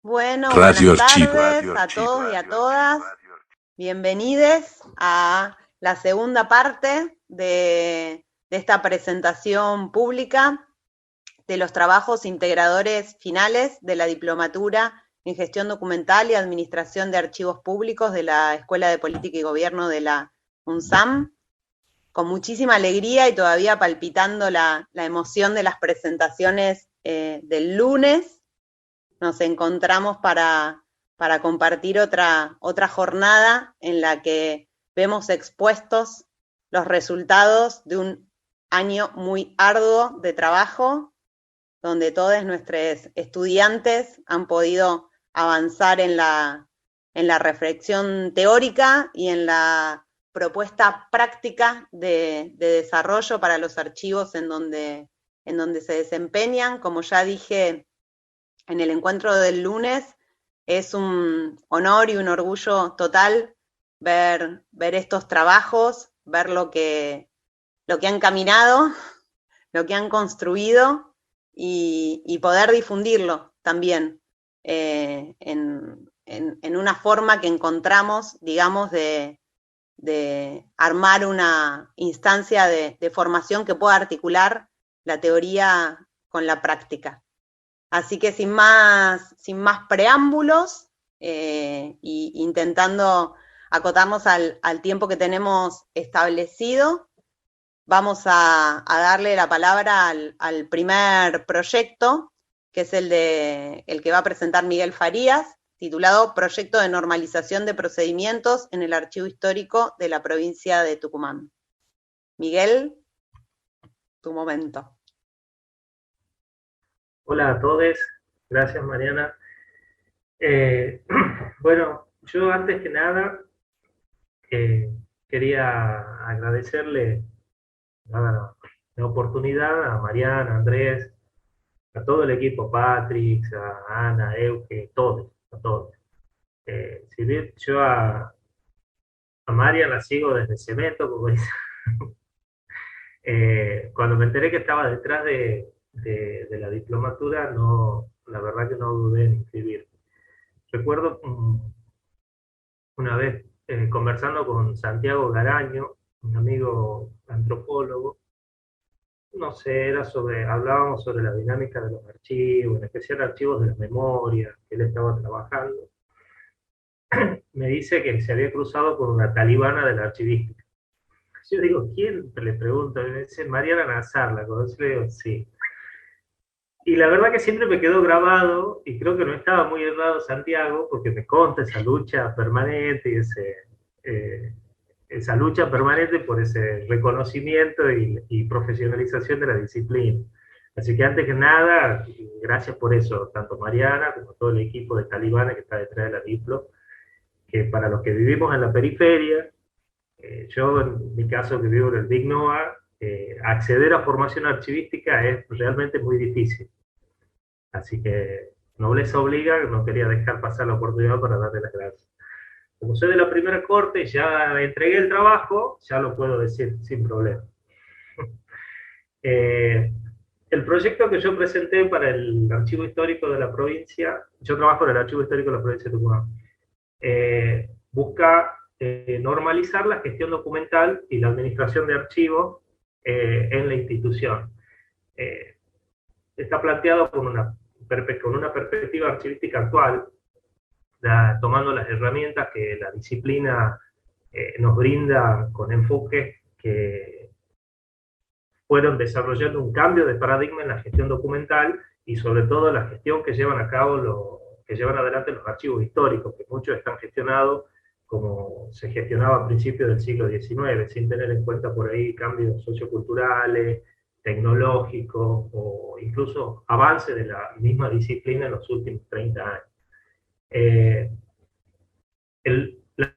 Bueno, buenas Radio Archivo. tardes a todos y a todas. Bienvenidos a la segunda parte de esta presentación pública de los trabajos integradores finales de la Diplomatura en Gestión Documental y Administración de Archivos Públicos de la Escuela de Política y Gobierno de la UNSAM. Con muchísima alegría y todavía palpitando la emoción de las presentaciones del lunes, nos encontramos para compartir otra jornada en la que vemos expuestos los resultados de un año muy arduo de trabajo, donde todos nuestros estudiantes han podido avanzar en la reflexión teórica y en la propuesta práctica de desarrollo para los archivos en donde se desempeñan. Como ya dije en el encuentro del lunes, es un honor y un orgullo total ver estos trabajos, ver lo que han caminado, lo que han construido y poder difundirlo también en una forma que encontramos, digamos, de armar una instancia de formación que pueda articular la teoría con la práctica. Así que sin más preámbulos, y intentando acotarnos al tiempo que tenemos establecido, vamos a darle la palabra al primer proyecto, que es el que va a presentar Miguel Farías, titulado Proyecto de Normalización de Procedimientos en el Archivo Histórico de la Provincia de Tucumán. Miguel, tu momento. Hola a todos, gracias Mariana. Bueno, yo antes que nada quería agradecerle la oportunidad a Mariana, a Andrés, a todo el equipo, Patrick, a Ana, a Euge, a todos. Si bien yo a Mariana la sigo desde Cemento, como dice, cuando me enteré que estaba detrás de la diplomatura, la verdad que no dudé en inscribirme. Recuerdo una vez conversando con Santiago Garaño, un amigo antropólogo, no sé, hablábamos sobre la dinámica de los archivos, en especial archivos de la memoria, que él estaba trabajando. Me dice que se había cruzado con una talibana de la archivística. Yo digo, ¿quién? Le pregunto, me dice Mariana Nazar, ¿la conoces? Le digo, sí. Y la verdad que siempre me quedó grabado, y creo que no estaba muy errado Santiago, porque me conta esa lucha permanente y esa lucha permanente por ese reconocimiento y profesionalización de la disciplina. Así que antes que nada, gracias por eso, tanto Mariana como todo el equipo de Talibanes que está detrás de la Diplo, que para los que vivimos en la periferia, yo en mi caso que vivo en el Big Noa, acceder a formación archivística es realmente muy difícil. Así que nobleza obliga, no quería dejar pasar la oportunidad para darle las gracias. Como soy de la primera corte y ya entregué el trabajo, ya lo puedo decir sin problema. El proyecto que yo presenté para el archivo histórico de la provincia, yo trabajo en el archivo histórico de la provincia de Tucumán, busca normalizar la gestión documental y la administración de archivos en la institución. Está planteado con una perspectiva archivística actual, tomando las herramientas que la disciplina nos brinda con enfoques que fueron desarrollando un cambio de paradigma en la gestión documental y sobre todo la gestión que llevan a cabo que llevan adelante los archivos históricos, que muchos están gestionados como se gestionaba a principios del siglo XIX, sin tener en cuenta por ahí cambios socioculturales, tecnológicos o incluso avance de la misma disciplina en los últimos 30 años.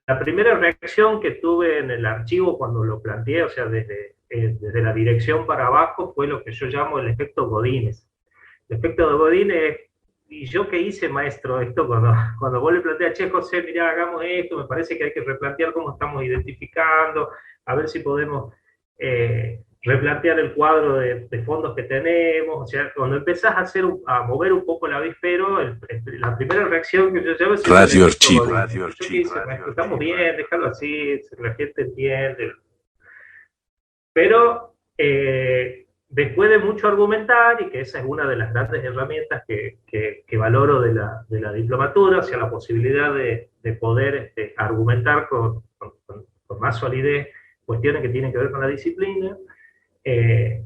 La primera reacción que tuve en el archivo cuando lo planteé, o sea, desde la dirección para abajo, fue lo que yo llamo el efecto Godínez. El efecto de Godínez es, ¿y yo qué hice, maestro? Esto cuando vos le planteas, che, José, mirá, hagamos esto, me parece que hay que replantear cómo estamos identificando, a ver si podemos replantear el cuadro de fondos que tenemos. O sea, cuando empezás a mover un poco el avispero, la primera reacción que yo llevo es Radio decir, Archivo. yo qué hice, maestro, estamos bien, déjalo así, la gente entiende. Pero después de mucho argumentar, y que esa es una de las grandes herramientas que valoro de la diplomatura, o sea, la posibilidad de poder argumentar con más solidez cuestiones que tienen que ver con la disciplina,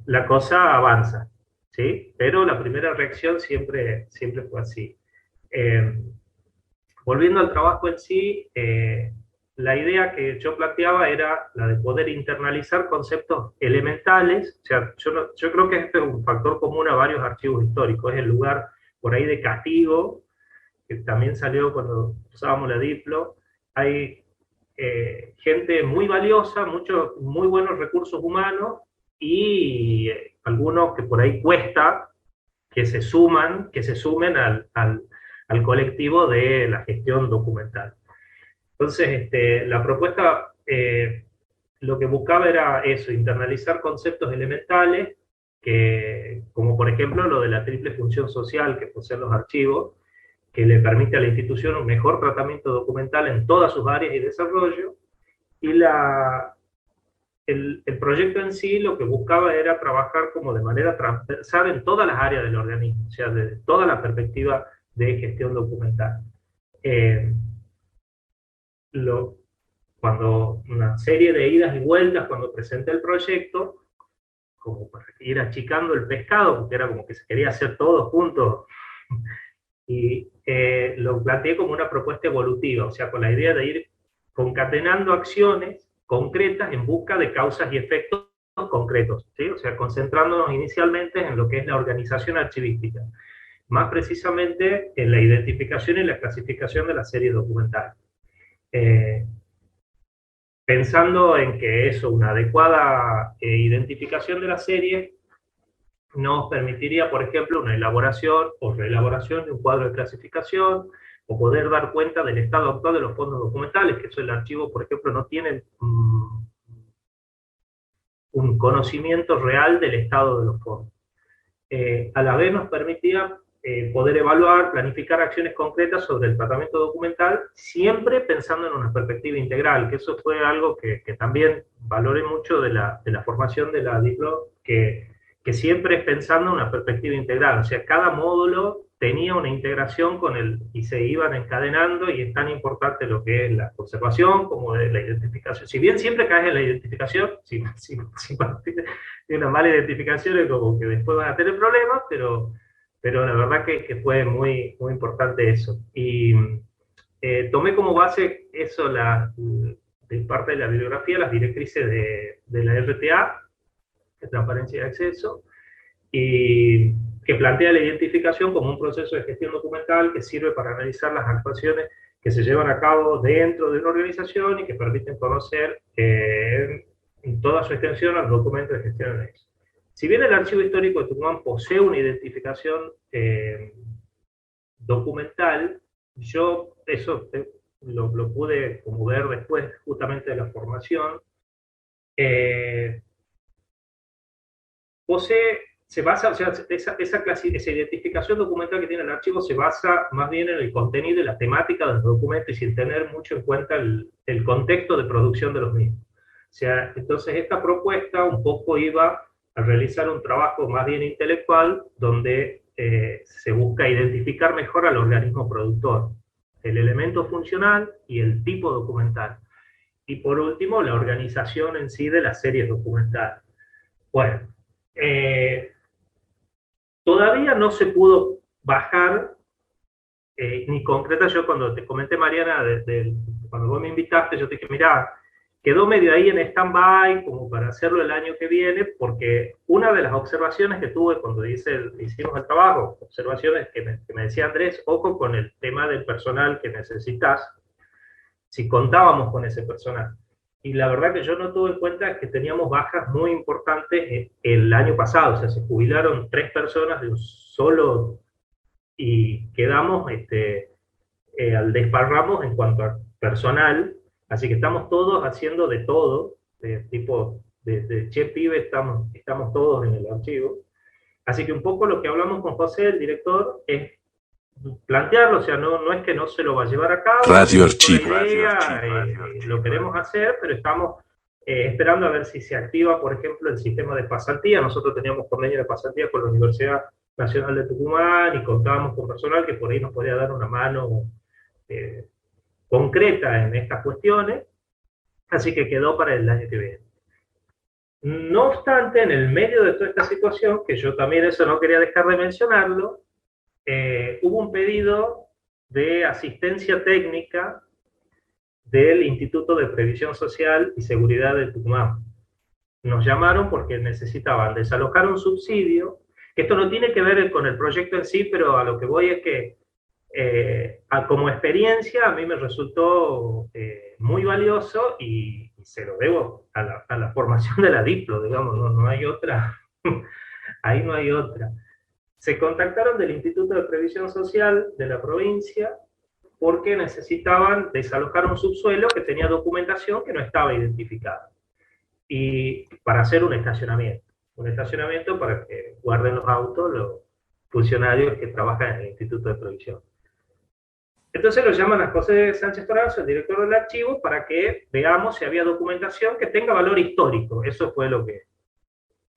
la cosa avanza, ¿sí? Pero la primera reacción siempre fue así. Volviendo al trabajo en sí, la idea que yo planteaba era la de poder internalizar conceptos elementales. O sea, yo creo que este es un factor común a varios archivos históricos, es el lugar por ahí de castigo, que también salió cuando usábamos la Diplo. Hay gente muy valiosa, muchos muy buenos recursos humanos, y algunos que por ahí cuesta que se sumen al colectivo de la gestión documental. Entonces, la propuesta lo que buscaba era eso, internalizar conceptos elementales, como por ejemplo lo de la triple función social que poseen los archivos, que le permite a la institución un mejor tratamiento documental en todas sus áreas y desarrollo, y el proyecto en sí lo que buscaba era trabajar como de manera transversal en todas las áreas del organismo, o sea, desde toda la perspectiva de gestión documental. Cuando una serie de idas y vueltas, cuando presenté el proyecto, como para ir achicando el pescado, porque era como que se quería hacer todo junto, y lo planteé como una propuesta evolutiva, o sea, con la idea de ir concatenando acciones concretas en busca de causas y efectos concretos, ¿sí? O sea, concentrándonos inicialmente en lo que es la organización archivística, más precisamente en la identificación y la clasificación de la serie documental. Pensando en que eso, una adecuada identificación de la serie, nos permitiría, por ejemplo, una elaboración o reelaboración de un cuadro de clasificación, o poder dar cuenta del estado actual de los fondos documentales, que eso el archivo, por ejemplo, no tiene un conocimiento real del estado de los fondos. A la vez nos permitía poder evaluar, planificar acciones concretas sobre el tratamiento documental, siempre pensando en una perspectiva integral, que eso fue algo que también valoré mucho de la formación de la Diplo, que siempre es pensando en una perspectiva integral, o sea, cada módulo tenía una integración con y se iban encadenando, y es tan importante lo que es la conservación como de la identificación. Si bien siempre caes en la identificación, si de una mala identificación es como que después van a tener problemas, pero la verdad que fue muy, muy importante eso. Y tomé como base eso, de parte de la bibliografía, las directrices de la RTA, de transparencia de acceso, y que plantea la identificación como un proceso de gestión documental que sirve para analizar las actuaciones que se llevan a cabo dentro de una organización y que permiten conocer en toda su extensión al documento de gestión de eso. Si bien el Archivo Histórico de Tucumán posee una identificación documental, yo eso lo pude como ver después justamente de la formación, se basa, o sea, esa identificación documental que tiene el archivo se basa más bien en el contenido y la temática de los documentos, y sin tener mucho en cuenta el contexto de producción de los mismos. O sea, entonces esta propuesta un poco iba a realizar un trabajo más bien intelectual, donde se busca identificar mejor al organismo productor, el elemento funcional y el tipo documental. Y por último, la organización en sí de las series documentales. Bueno, todavía no se pudo bajar ni concretar. Yo cuando te comenté, Mariana, cuando vos me invitaste, yo te dije, mirá, quedó medio ahí en stand-by como para hacerlo el año que viene, porque una de las observaciones que tuve cuando hicimos el trabajo, observaciones que me decía Andrés, ojo con el tema del personal que necesitas, si contábamos con ese personal. Y la verdad que yo no tuve en cuenta que teníamos bajas muy importantes el año pasado, o sea, se jubilaron 3 personas de un solo, y quedamos al desparramos en cuanto a personal, así que estamos todos haciendo de todo, tipo de che pibe, estamos todos en el archivo. Así que un poco lo que hablamos con José, el director, es plantearlo, o sea, no es que no se lo va a llevar a cabo, Radio es la Archivo. idea, lo queremos hacer, pero estamos esperando a ver si se activa, por ejemplo, el sistema de pasantía. Nosotros teníamos convenio de pasantía con la Universidad Nacional de Tucumán y contábamos con personal que por ahí nos podía dar una mano concreta en estas cuestiones, así que quedó para el año que viene. No obstante, en el medio de toda esta situación, que yo también eso no quería dejar de mencionarlo, hubo un pedido de asistencia técnica del Instituto de Previsión Social y Seguridad de Tucumán. Nos llamaron porque necesitaban desalojar un subsidio, que esto no tiene que ver con el proyecto en sí, pero a lo que voy es que como experiencia a mí me resultó muy valioso y se lo debo a la formación de la Diplo, digamos, no hay otra, ahí no hay otra. Se contactaron del Instituto de Previsión Social de la provincia porque necesitaban desalojar un subsuelo que tenía documentación que no estaba identificada, y para hacer un estacionamiento para que guarden los autos los funcionarios que trabajan en el Instituto de Previsión. Entonces lo llaman a José Sánchez Toranzo, el director del archivo, para que veamos si había documentación que tenga valor histórico. Eso fue lo que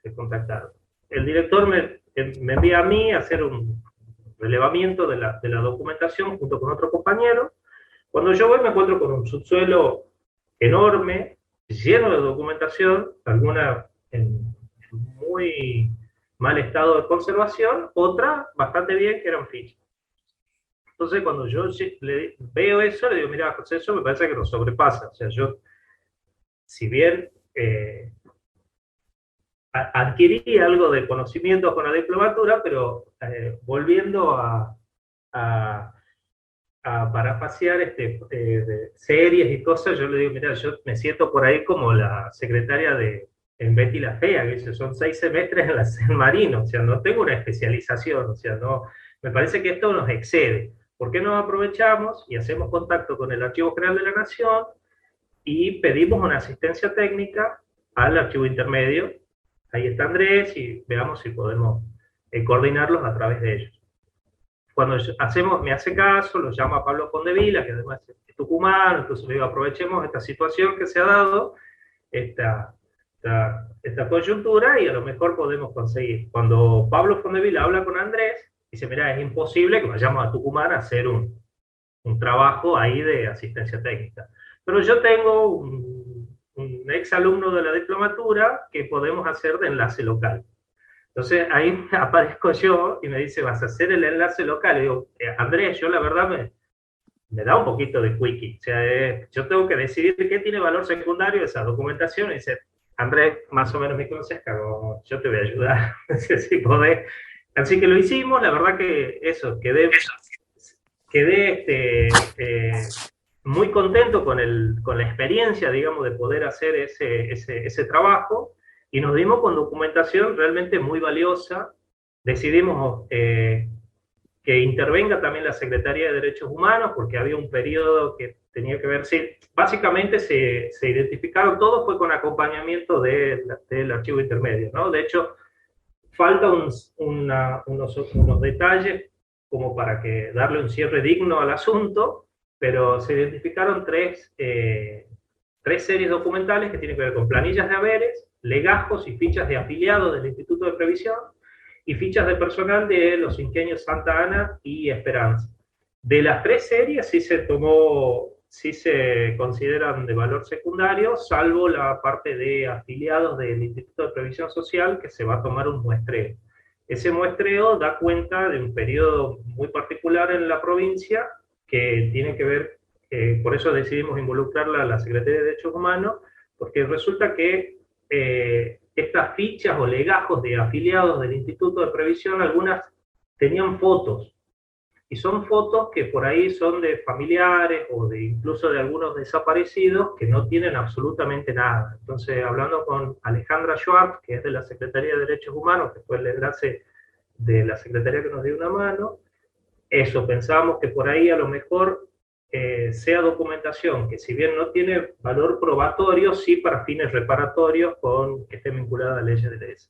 se contactaron. El director me envía a mí a hacer un relevamiento de la documentación junto con otro compañero. Cuando yo voy me encuentro con un subsuelo enorme, lleno de documentación, alguna en muy mal estado de conservación, otra bastante bien, que eran fichas. Entonces, cuando yo veo eso, le digo, mira, José, eso me parece que lo sobrepasa. O sea, yo, si bien adquirí algo de conocimientos con la diplomatura, pero volviendo a parafasear series y cosas, yo le digo, mira, yo me siento por ahí como la secretaria en Betty la Fea, que dice, son 6 semestres en la San Marino, o sea, no tengo una especialización, o sea, no, me parece que esto nos excede. ¿Por qué no aprovechamos y hacemos contacto con el Archivo General de la Nación y pedimos una asistencia técnica al archivo intermedio? Ahí está Andrés y veamos si podemos coordinarlos a través de ellos. Cuando me hace caso, lo llama a Pablo Fondevila, que además es tucumano, entonces le digo, aprovechemos esta situación que se ha dado, esta coyuntura, y a lo mejor podemos conseguir. Cuando Pablo Fondevila habla con Andrés, dice, mira, es imposible que vayamos a Tucumán a hacer un trabajo ahí de asistencia técnica. Pero yo tengo un ex alumno de la diplomatura que podemos hacer de enlace local. Entonces ahí aparezco yo y me dice, ¿vas a hacer el enlace local? Y digo, Andrés, yo la verdad me da un poquito de quickie. O sea, yo tengo que decidir qué tiene valor secundario esa documentación. Y dice, Andrés, más o menos me conoces, yo te voy a ayudar, si podés. Así que lo hicimos, la verdad que eso, quedé muy contento con la experiencia, digamos, de poder hacer ese trabajo, y nos dimos con documentación realmente muy valiosa. Decidimos que intervenga también la Secretaría de Derechos Humanos, porque había un periodo que tenía que ver, sí, básicamente se identificaron, todo fue con acompañamiento del archivo intermedio, ¿no? De hecho, falta unos detalles como para darle un cierre digno al asunto, pero se identificaron tres series documentales que tienen que ver con planillas de haberes, legajos y fichas de afiliados del Instituto de Previsión, y fichas de personal de los ingenios Santa Ana y Esperanza. De las 3 series sí se consideran de valor secundario, salvo la parte de afiliados del Instituto de Previsión Social, que se va a tomar un muestreo. Ese muestreo da cuenta de un periodo muy particular en la provincia, que tiene que ver, por eso decidimos involucrarla a la Secretaría de Derechos Humanos, porque resulta que estas fichas o legajos de afiliados del Instituto de Previsión, algunas tenían fotos, y son fotos que por ahí son de familiares o incluso de algunos desaparecidos que no tienen absolutamente nada. Entonces, hablando con Alejandra Schwartz, que es de la Secretaría de Derechos Humanos, que fue el enlace de la Secretaría que nos dio una mano, eso, pensamos que por ahí a lo mejor sea documentación que, si bien no tiene valor probatorio, sí para fines reparatorios que esté vinculada a leyes de leyes.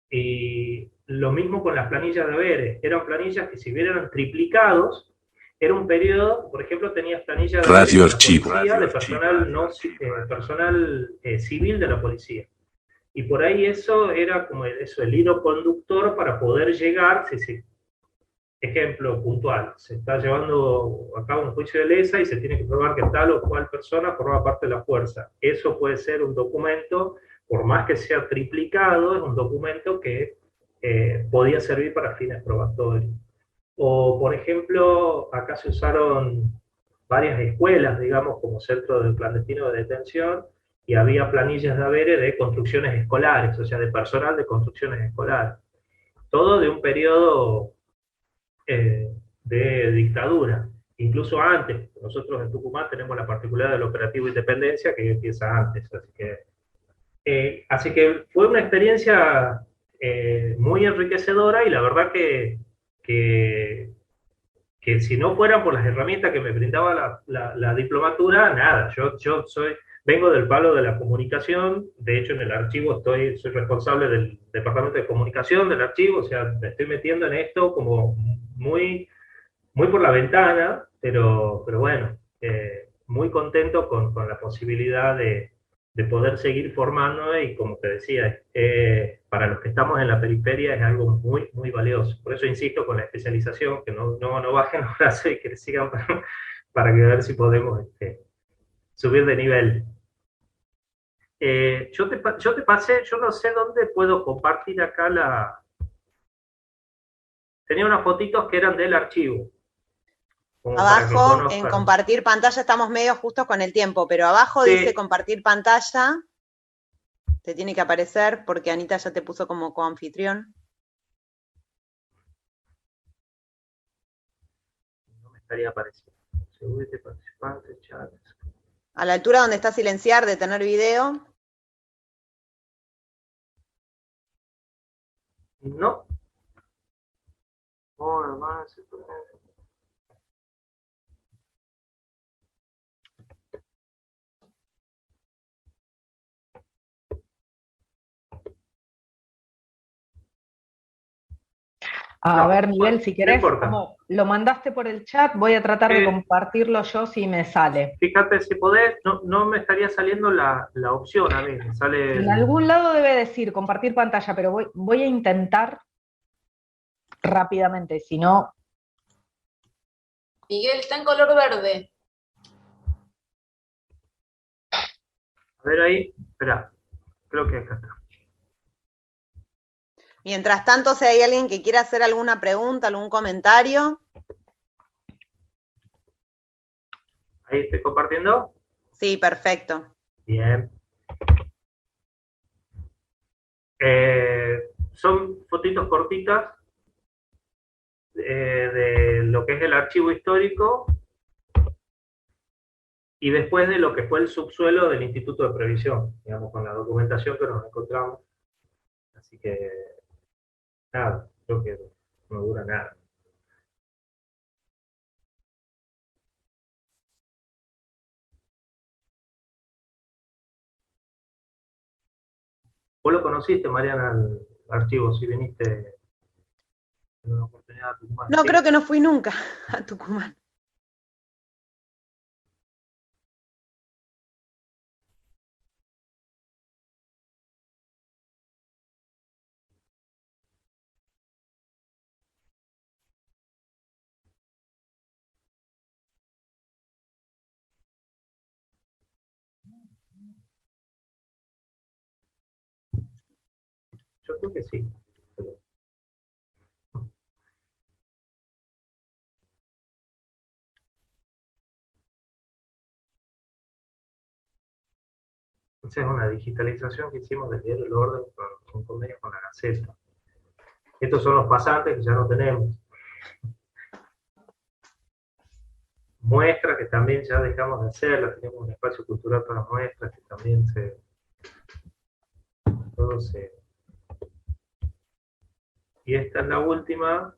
Y lo mismo con las planillas de haberes. Eran planillas que, si bien eran triplicados, era un periodo, por ejemplo, tenías planillas de haberes de la policía, de personal, personal civil de la policía. Y por ahí eso era como el hilo conductor para poder llegar, ejemplo puntual, se está llevando a cabo un juicio de lesa y se tiene que probar que tal o cual persona forma parte de la fuerza. Eso puede ser un documento, por más que sea triplicado, es un documento que podía servir para fines probatorios. O, por ejemplo, acá se usaron varias escuelas, digamos, como centro de clandestino de detención, y había planillas de haberes de construcciones escolares, o sea, de personal de construcciones escolares. Todo de un periodo de dictadura. Incluso antes, nosotros en Tucumán tenemos la particularidad del operativo Independencia, que empieza antes. Así que fue una experiencia muy enriquecedora, y la verdad que si no fueran por las herramientas que me brindaba la diplomatura, nada, yo vengo del palo de la comunicación. De hecho en el archivo soy responsable del departamento de comunicación del archivo, o sea, me estoy metiendo en esto como muy, muy por la ventana, pero bueno, muy contento con la posibilidad de poder seguir formando, y como te decía, para los que estamos en la periferia es algo muy, muy valioso. Por eso insisto con la especialización, que no bajen los brazos y que sigan para ver si podemos subir de nivel. Yo te pasé, yo no sé dónde puedo compartir acá tenía unas fotitos que eran del archivo. Abajo, en compartir pantalla, estamos medio justos con el tiempo, pero abajo dice compartir pantalla. Te tiene que aparecer porque Anita ya te puso como coanfitrión. No me estaría apareciendo. Seguramente participantes, chat. A la altura donde está silenciar, detener video. No. Oh, más. A ver, Miguel, si querés, como lo mandaste por el chat, voy a tratar de compartirlo yo si me sale. Fíjate, si podés, no me estaría saliendo la opción a mí. Me sale en algún lado debe decir compartir pantalla, pero voy a intentar rápidamente, si no... Miguel, está en color verde. A ver ahí, espera, creo que acá está. Mientras tanto, si hay alguien que quiera hacer alguna pregunta, algún comentario. ¿Ahí estoy compartiendo? Sí, perfecto. Bien. Son fotitos cortitas de lo que es el archivo histórico, y después de lo que fue el subsuelo del Instituto de Previsión, digamos, con la documentación que nos encontramos. Así que, nada, creo que no dura nada. ¿Vos lo conociste, Mariana, al archivo, si viniste en una oportunidad a Tucumán? No, ¿sí? Creo que no fui nunca a Tucumán. Yo creo que sí. Esa es una digitalización que hicimos del diario El Orden con un convenio con la Gaceta. Estos son los pasantes que ya no tenemos. Muestras que también ya dejamos de hacerlas, tenemos un espacio cultural para muestras que también todo se... Y esta es la última,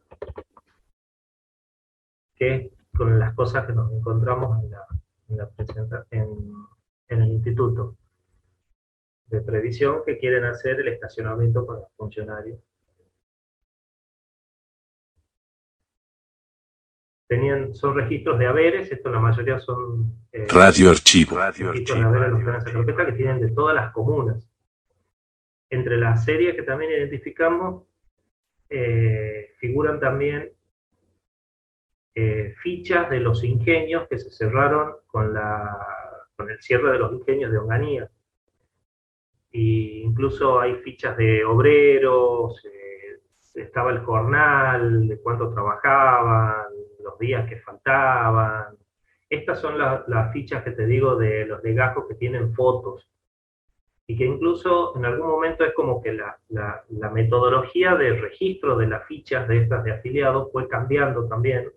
que es con las cosas que nos encontramos en el Instituto de Previsión, que quieren hacer el estacionamiento para los funcionarios. Son registros de haberes, esto la mayoría son radioarchivo, registros de haberes en esa carpeta que tienen de todas las comunas. Entre las series que también identificamos figuran también fichas de los ingenios que se cerraron con el cierre de los ingenios de Onganía. Y incluso hay fichas de obreros, estaba el jornal, de cuánto trabajaban, los días que faltaban. Estas son las fichas que te digo de los legajos que tienen fotos. Y que incluso en algún momento es como que la metodología de registro de las fichas de estas de afiliados fue cambiando también.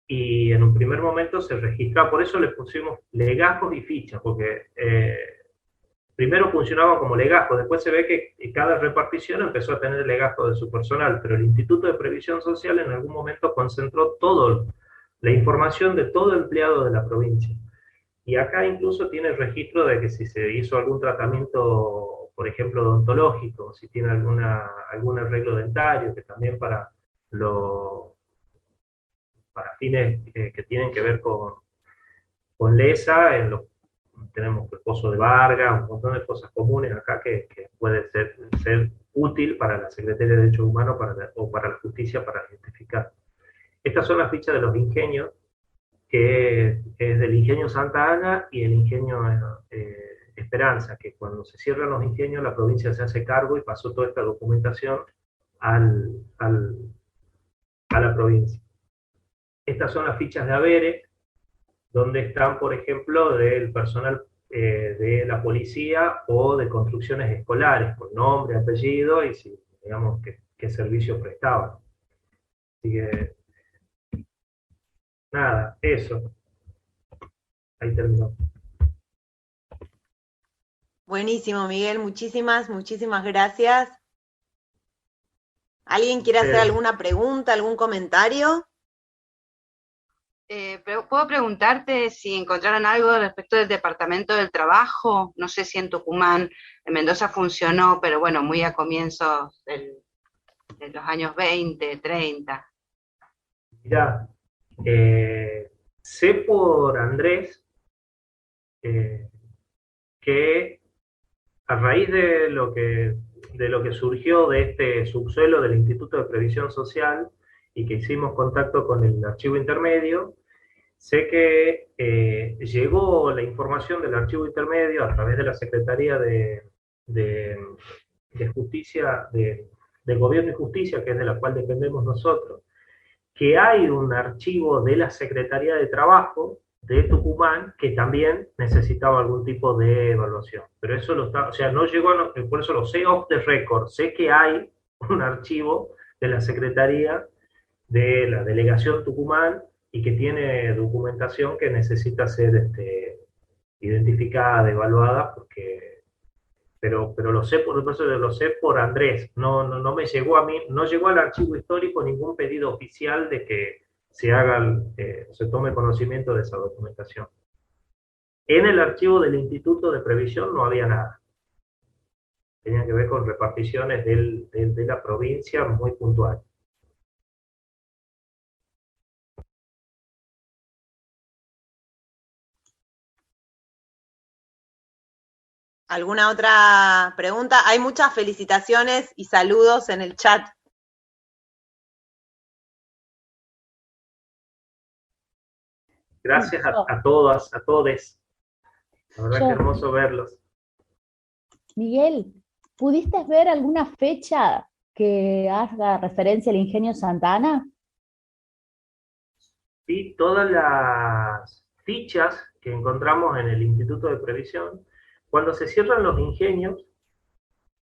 Y en un primer momento se registraba, por eso le pusimos legajos y fichas, porque primero funcionaban como legajos, después se ve que cada repartición empezó a tener legajos de su personal, pero el Instituto de Previsión Social en algún momento concentró toda la información de todo empleado de la provincia. Y acá incluso tiene registro de que si se hizo algún tratamiento, por ejemplo, odontológico, si tiene algún arreglo dentario, que también para fines que tienen que ver con LESA, tenemos el Pozo de Vargas, un montón de cosas comunes acá que puede ser útil para la Secretaría de Derechos Humanos o para la Justicia para identificar. Estas son las fichas de los ingenios, que es del Ingenio Santa Ana y el Ingenio Esperanza, que cuando se cierran los ingenios la provincia se hace cargo y pasó toda esta documentación a la provincia. Estas son las fichas de haberes, donde están, por ejemplo, del personal de la policía o de construcciones escolares, con nombre, apellido y, si, digamos, qué servicio prestaban. Así que, nada, eso. Ahí terminó. Buenísimo, Miguel, muchísimas gracias. ¿Alguien quiere hacer alguna pregunta, algún comentario? ¿Puedo preguntarte si encontraron algo respecto del Departamento del Trabajo? No sé si en Tucumán, en Mendoza funcionó, pero bueno, muy a comienzos de los años 20, 30. Mirá, sé por Andrés que a raíz de lo que surgió de este subsuelo del Instituto de Previsión Social y que hicimos contacto con el archivo intermedio, sé que llegó la información del archivo intermedio a través de la Secretaría de Justicia, del Gobierno y Justicia, que es de la cual dependemos nosotros, que hay un archivo de la Secretaría de Trabajo de Tucumán que también necesitaba algún tipo de evaluación. Pero eso no llegó, por eso lo sé off the record, sé que hay un archivo de la Secretaría de la Delegación Tucumán y que tiene documentación que necesita ser identificada, evaluada, pero lo sé por Andrés, no me llegó a mí, no llegó al archivo histórico ningún pedido oficial de que se tome conocimiento de esa documentación. En el archivo del Instituto de Previsión no había nada. Tenía que ver con reparticiones de la provincia muy puntual. ¿Alguna otra pregunta? Hay muchas felicitaciones y saludos en el chat. Gracias a todas, a todes. La verdad que hermoso verlos. Miguel, ¿pudiste ver alguna fecha que haga referencia al Ingenio Santa Ana? Sí, todas las fichas que encontramos en el Instituto de Previsión, cuando se cierran los ingenios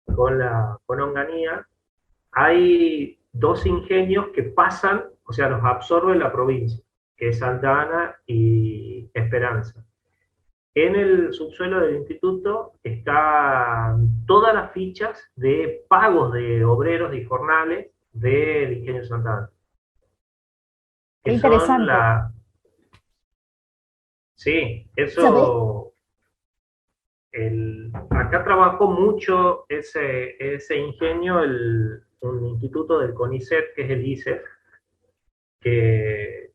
con Onganía, hay dos ingenios que pasan, o sea, los absorbe la provincia, que es Santa Ana y Esperanza. En el subsuelo del instituto están todas las fichas de pagos de obreros y jornales del Ingenio Santa Ana. Qué interesante. Sí, eso... Acá trabajó mucho ese ingenio un instituto del CONICET, que es el ICEF, que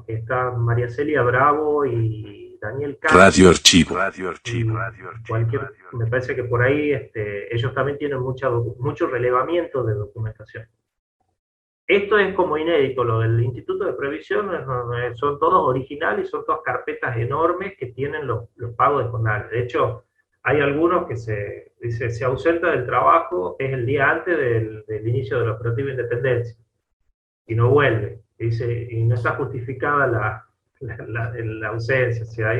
está María Celia Bravo y Daniel Castro. Radio Archivo. Me parece que por ahí ellos también tienen mucho relevamiento de documentación. Esto es como inédito, lo del Instituto de Previsión, son todos originales, son todas carpetas enormes que tienen los pagos de jornales. De hecho, hay algunos que se ausenta del trabajo, es el día antes del inicio de la operativa Independencia, y no vuelve, y no está justificada la ausencia. O sea,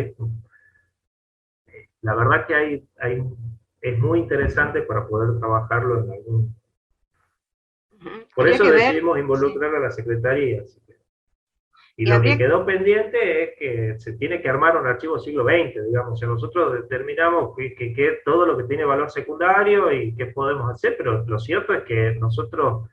la verdad que es muy interesante para poder trabajarlo en algún... Por eso decidimos involucrar a la Secretaría. Y lo que quedó pendiente es que se tiene que armar un archivo siglo XX, digamos. O sea, nosotros determinamos que todo lo que tiene valor secundario y qué podemos hacer, pero lo cierto es que nosotros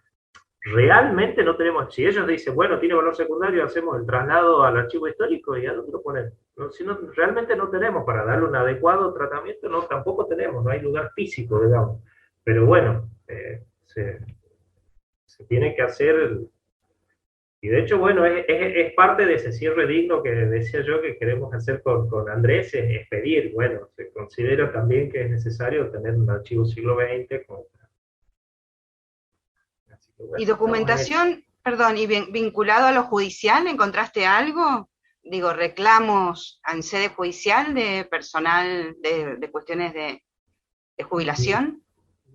realmente no tenemos... Si ellos dicen, bueno, tiene valor secundario, hacemos el traslado al archivo histórico, ¿y a dónde lo ponemos? No, si no, realmente no tenemos para darle un adecuado tratamiento, no, tampoco tenemos, no hay lugar físico, digamos. Pero bueno, se tiene que hacer... Y de hecho, bueno, es parte de ese cierre digno que decía yo que queremos hacer con Andrés, es pedir, bueno, se considera también que es necesario tener un archivo siglo XX. Bueno, ¿y documentación, perdón, y vinculado a lo judicial, encontraste algo? Digo, reclamos en sede judicial de personal de cuestiones de jubilación.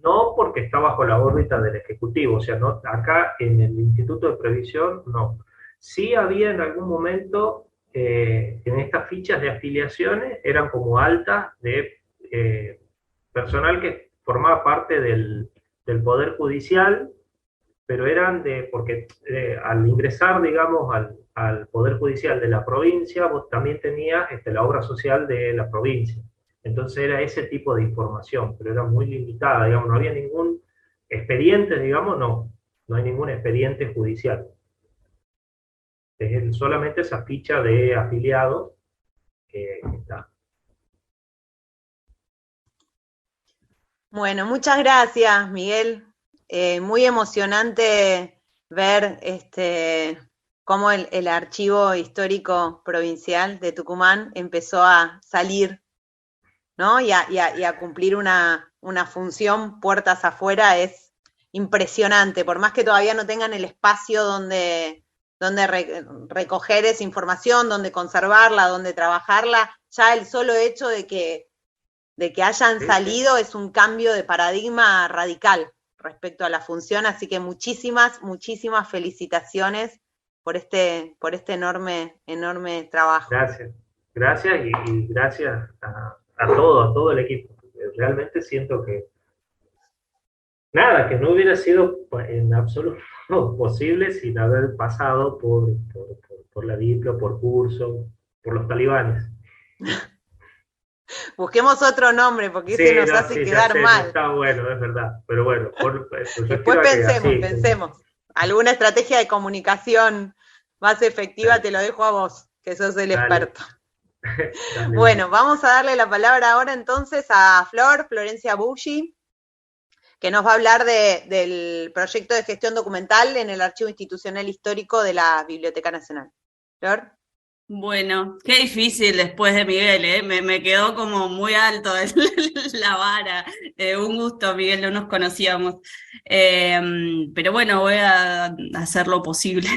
No, porque está bajo la órbita del Ejecutivo, o sea, no, acá en el Instituto de Previsión no. Sí había en algún momento, en estas fichas de afiliaciones, eran como altas de personal que formaba parte del Poder Judicial, pero eran porque al ingresar, digamos, al Poder Judicial de la provincia, vos también tenías la obra social de la provincia. Entonces era ese tipo de información, pero era muy limitada, digamos, no había ningún expediente, digamos, no hay ningún expediente judicial. Es solamente esa ficha de afiliados que está. Bueno, muchas gracias, Miguel. Muy emocionante ver cómo el Archivo Histórico Provincial de Tucumán empezó a salir, ¿no? y a cumplir una función puertas afuera. Es impresionante, por más que todavía no tengan el espacio donde recoger esa información, donde conservarla, donde trabajarla, ya el solo hecho de que hayan salido es un cambio de paradigma radical respecto a la función, así que muchísimas felicitaciones por este enorme trabajo. Gracias y gracias a todo el equipo. Realmente siento que que no hubiera sido en absoluto posible sin haber pasado por la Diplo, por curso, por los talibanes. Busquemos otro nombre, porque ese nos hace quedar mal. Está bueno, es verdad, pero bueno. Después pensemos. Alguna estrategia de comunicación más efectiva te lo dejo a vos, que sos el experto. Dale. Bueno, vamos a darle la palabra ahora entonces a Florencia Buggi, que nos va a hablar del proyecto de gestión documental en el Archivo Institucional Histórico de la Biblioteca Nacional. Flor. Bueno, qué difícil después de Miguel, ¿eh? Me quedó como muy alto la vara. Un gusto, Miguel, no nos conocíamos. Pero bueno, voy a hacer lo posible,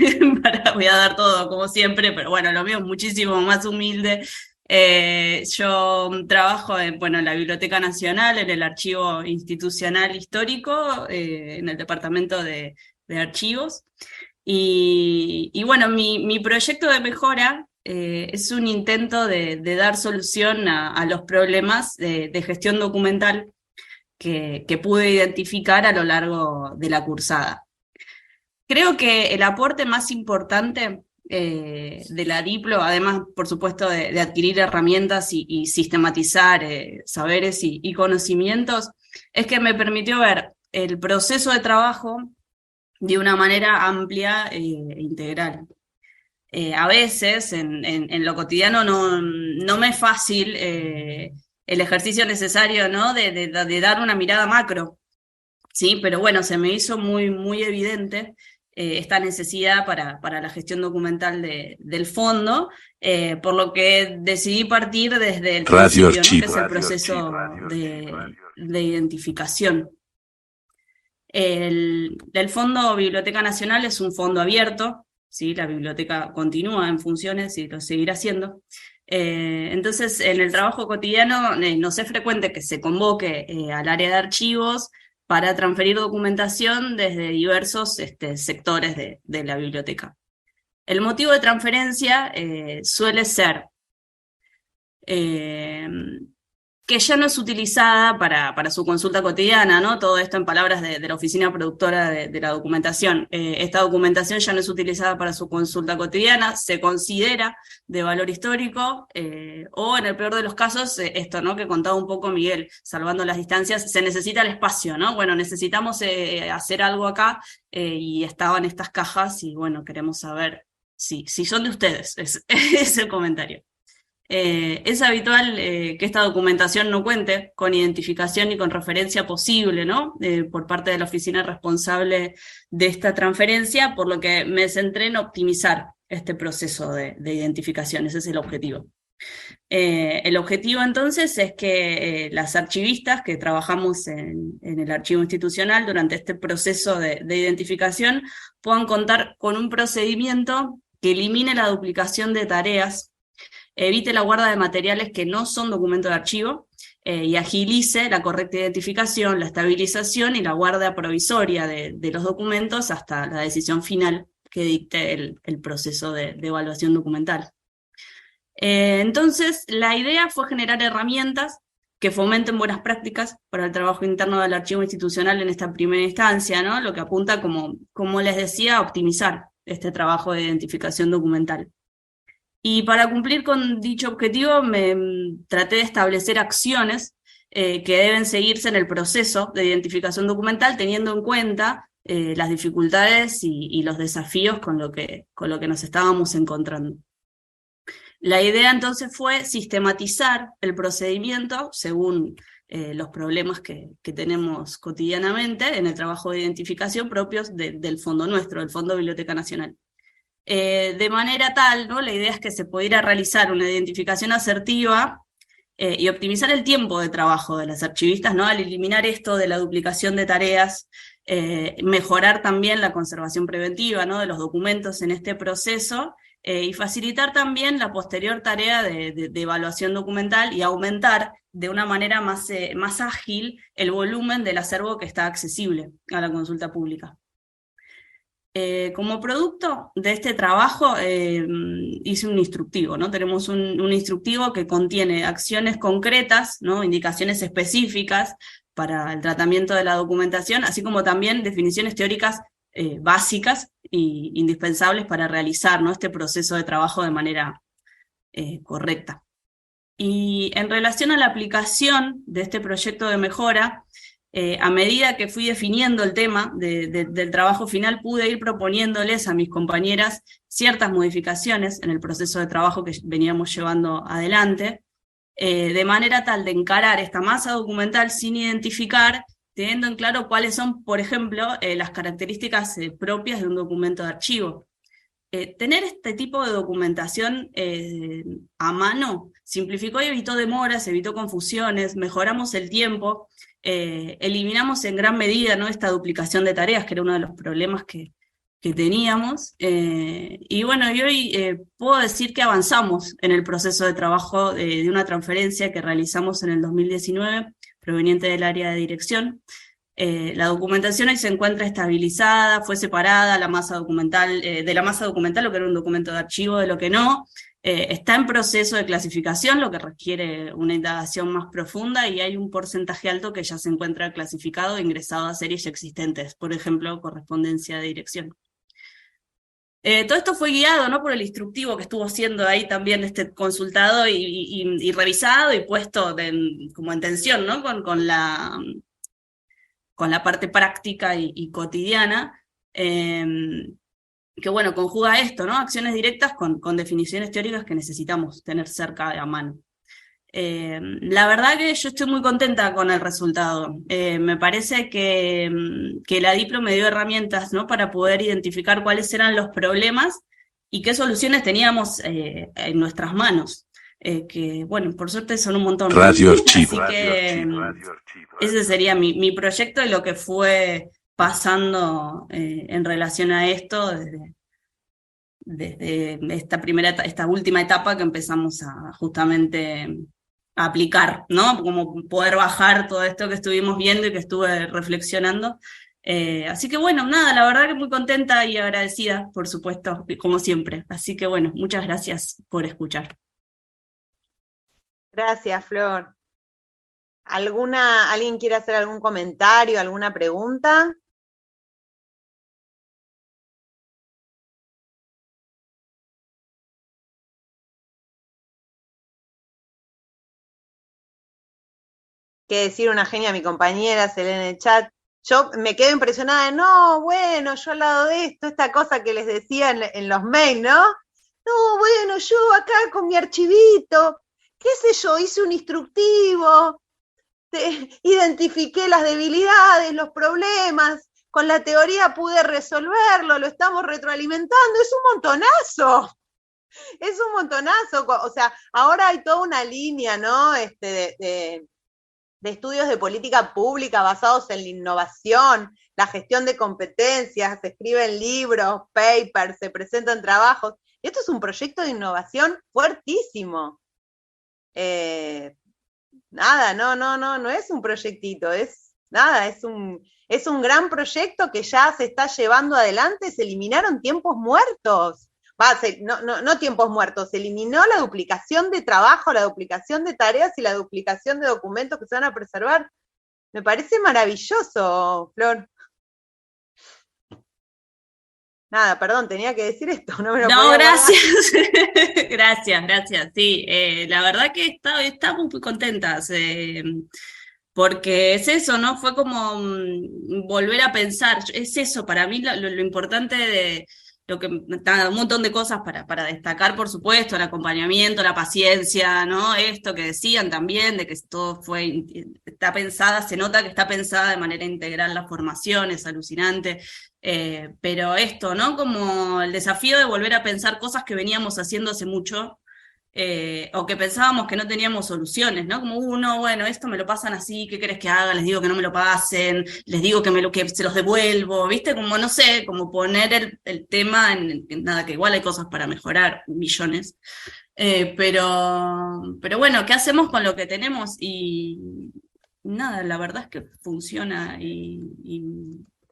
voy a dar todo como siempre, pero bueno, lo mío es muchísimo más humilde. Yo trabajo en la Biblioteca Nacional, en el Archivo Institucional Histórico, en el Departamento de Archivos. Y bueno, mi proyecto de mejora es un intento de dar solución a los problemas de gestión documental que pude identificar a lo largo de la cursada. Creo que el aporte más importante de la Diplo, además, por supuesto, de adquirir herramientas y sistematizar saberes y conocimientos, es que me permitió ver el proceso de trabajo de una manera amplia e integral. a veces en lo cotidiano no me es fácil el ejercicio necesario, ¿no? de dar una mirada macro, ¿sí? Pero bueno, se me hizo muy, muy evidente esta necesidad para la gestión documental del fondo, por lo que decidí partir desde el principio, ¿no? Que es el proceso de identificación. El Fondo Biblioteca Nacional es un fondo abierto, ¿sí? La biblioteca continúa en funciones y lo seguirá haciendo. Entonces, en el trabajo cotidiano nos es frecuente que se convoque al área de archivos para transferir documentación desde diversos sectores de la biblioteca. El motivo de transferencia suele ser que ya no es utilizada para su consulta cotidiana, ¿no? Todo esto en palabras de la oficina productora de la documentación. Esta documentación ya no es utilizada para su consulta cotidiana, se considera de valor histórico, o en el peor de los casos, esto, ¿no? Que contaba un poco Miguel, salvando las distancias, se necesita el espacio, ¿no? Bueno, necesitamos hacer algo acá, y estaban estas cajas, y bueno, queremos saber si son de ustedes, es el comentario. Es habitual que esta documentación no cuente con identificación ni con referencia posible, ¿no? Por parte de la oficina responsable de esta transferencia, por lo que me centré en optimizar este proceso de identificación. Ese es el objetivo. El objetivo entonces es que las archivistas que trabajamos en el archivo institucional durante este proceso de identificación puedan contar con un procedimiento que elimine la duplicación de tareas, evite la guarda de materiales que no son documentos de archivo, y agilice la correcta identificación, la estabilización y la guarda provisoria de los documentos hasta la decisión final que dicte el proceso de evaluación documental. Entonces, la idea fue generar herramientas que fomenten buenas prácticas para el trabajo interno del archivo institucional en esta primera instancia, ¿no? Lo que apunta, como les decía, a optimizar este trabajo de identificación documental. Y para cumplir con dicho objetivo me traté de establecer acciones que deben seguirse en el proceso de identificación documental, teniendo en cuenta las dificultades y los desafíos con lo que nos estábamos encontrando. La idea entonces fue sistematizar el procedimiento según los problemas que tenemos cotidianamente en el trabajo de identificación propios del fondo nuestro, del Fondo Biblioteca Nacional. De manera tal, ¿no? La idea es que se pudiera realizar una identificación asertiva y optimizar el tiempo de trabajo de las archivistas, ¿no? Al eliminar esto de la duplicación de tareas, mejorar también la conservación preventiva, ¿no? De los documentos en este proceso, y facilitar también la posterior tarea de evaluación documental y aumentar de una manera más ágil el volumen del acervo que está accesible a la consulta pública. Como producto de este trabajo hice un instructivo, ¿no? Tenemos un instructivo que contiene acciones concretas, ¿no? Indicaciones específicas para el tratamiento de la documentación, así como también definiciones teóricas básicas e indispensables para realizar, ¿no? Este proceso de trabajo de manera correcta. Y en relación a la aplicación de este proyecto de mejora, a medida que fui definiendo el tema del trabajo final, pude ir proponiéndoles a mis compañeras ciertas modificaciones en el proceso de trabajo que veníamos llevando adelante, de manera tal de encarar esta masa documental sin identificar, teniendo en claro cuáles son, por ejemplo, las características propias de un documento de archivo. Tener este tipo de documentación a mano simplificó y evitó demoras, evitó confusiones, mejoramos el tiempo, eliminamos en gran medida, ¿no? Esta duplicación de tareas, que era uno de los problemas que teníamos, y bueno, y hoy puedo decir que avanzamos en el proceso de trabajo de una transferencia que realizamos en el 2019, proveniente del área de dirección. La documentación hoy se encuentra estabilizada, fue separada la masa documental, de la masa documental, lo que era un documento de archivo de lo que no, está en proceso de clasificación, lo que requiere una indagación más profunda, y hay un porcentaje alto que ya se encuentra clasificado e ingresado a series existentes, por ejemplo, correspondencia de dirección. Todo esto fue guiado, ¿no? Por el instructivo que estuvo siendo ahí también consultado y revisado y puesto como en tensión, ¿no? Con la parte práctica y cotidiana. que bueno, conjuga esto, ¿no? Acciones directas con definiciones teóricas que necesitamos tener cerca a mano. La verdad que yo estoy muy contenta con el resultado. Me parece que la Diplo me dio herramientas, ¿no?, para poder identificar cuáles eran los problemas y qué soluciones teníamos en nuestras manos. Que, bueno, por suerte son un montón. Radio Así Archivo. que ese sería mi proyecto y lo que fue pasando en relación a esto desde esta última etapa que empezamos a justamente a aplicar, ¿no? Como poder bajar todo esto que estuvimos viendo y que estuve reflexionando. Así que bueno, nada, la verdad que muy contenta y agradecida, por supuesto, como siempre. Así que bueno, muchas gracias por escuchar. Gracias, Flor. ¿Alguien quiere hacer algún comentario, alguna pregunta? ¿Qué decir una genia, mi compañera, se lee en el chat? Yo me quedo impresionada, no, bueno, yo al lado de esto, esta cosa que les decía en los mails, ¿no? No, bueno, yo acá con mi archivito, qué sé yo, hice un instructivo, identifiqué las debilidades, los problemas, con la teoría pude resolverlo, lo estamos retroalimentando, es un montonazo. Es un montonazo, o sea, ahora hay toda una línea, ¿no? De estudios de política pública basados en la innovación, la gestión de competencias, se escriben libros, papers, se presentan trabajos. Y esto es un proyecto de innovación fuertísimo. Nada, no es un proyectito, es un gran proyecto que ya se está llevando adelante, se eliminaron tiempos muertos. No tiempos muertos, se eliminó la duplicación de trabajo, la duplicación de tareas y la duplicación de documentos que se van a preservar. Me parece maravilloso, Flor. Nada, perdón, tenía que decir esto. No, gracias. Gracias. Sí, la verdad que estamos muy contentas. Porque es eso, ¿no? Fue como volver a pensar. Es eso, para mí lo importante de un montón de cosas para destacar, por supuesto, el acompañamiento, la paciencia, ¿no? Esto que decían también, de que todo está pensada, se nota que está pensada de manera integral la formación, es alucinante. Pero esto, ¿no? Como el desafío de volver a pensar cosas que veníamos haciendo hace mucho, o que pensábamos que no teníamos soluciones, ¿no? Como, bueno, esto me lo pasan así, ¿qué querés que haga? Les digo que no me lo pasen, les digo que se los devuelvo, ¿viste? Como, no sé, como poner el tema en nada, que igual hay cosas para mejorar, millones. Pero bueno, ¿qué hacemos con lo que tenemos? Y nada, la verdad es que funciona y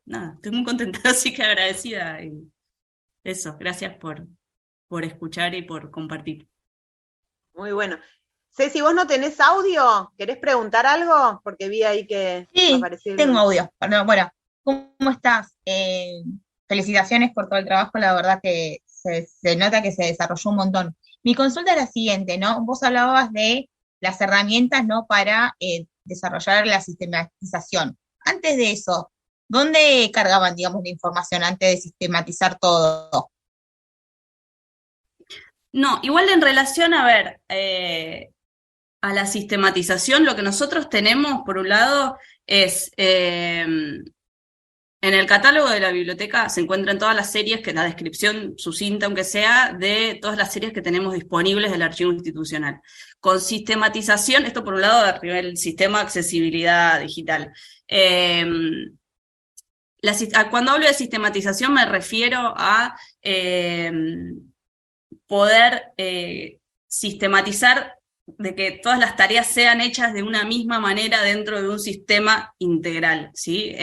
nada, estoy muy contenta, así que agradecida. Y eso, gracias por escuchar y por compartir. Muy bueno. Ceci, ¿vos no tenés audio? ¿Querés preguntar algo? Porque vi ahí que apareció. Sí, tengo audio. Bueno, ¿cómo estás? Felicitaciones por todo el trabajo, la verdad que se nota que se desarrolló un montón. Mi consulta es la siguiente, ¿no? Vos hablabas de las herramientas, ¿no?, para desarrollar la sistematización. Antes de eso, ¿dónde cargaban, digamos, la información antes de sistematizar todo? No, igual en relación, a ver, a la sistematización, lo que nosotros tenemos, por un lado, es en el catálogo de la biblioteca se encuentran todas las series, que la descripción sucinta, aunque sea, de todas las series que tenemos disponibles del archivo institucional. Con sistematización, esto por un lado a nivel sistema de accesibilidad digital. Cuando hablo de sistematización me refiero a poder sistematizar de que todas las tareas sean hechas de una misma manera dentro de un sistema integral, ¿sí?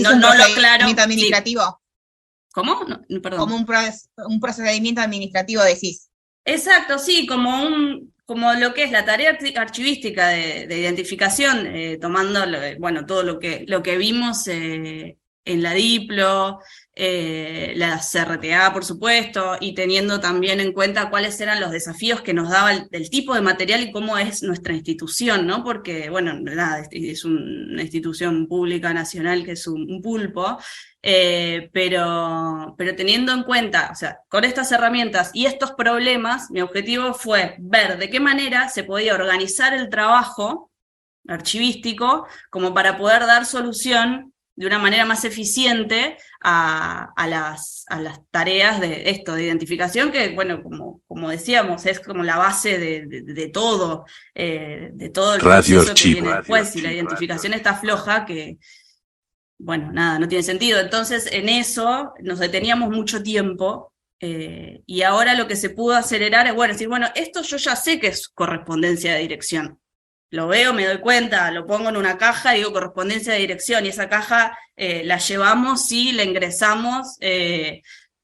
No lo claro. ¿Administrativo? Sí. ¿Cómo? No, perdón. Como un procedimiento administrativo, decís. Exacto, sí, como lo que es la tarea archivística de identificación, tomando todo lo que vimos en la Diplo, la CRTA, por supuesto, y teniendo también en cuenta cuáles eran los desafíos que nos daba el tipo de material y cómo es nuestra institución, ¿no? Porque, bueno, nada, es una institución pública nacional que es un pulpo, pero teniendo en cuenta, o sea, con estas herramientas y estos problemas, mi objetivo fue ver de qué manera se podía organizar el trabajo archivístico como para poder dar solución de una manera más eficiente a las tareas de esto, de identificación, que, bueno, como decíamos, es como la base de todo el proceso que viene después. Si la identificación está floja, que, bueno, nada, no tiene sentido. Entonces, en eso nos deteníamos mucho tiempo, y ahora lo que se pudo acelerar es, bueno, decir, bueno, esto yo ya sé que es correspondencia de dirección. Lo veo, me doy cuenta, lo pongo en una caja y digo correspondencia de dirección, y esa caja la llevamos y la ingresamos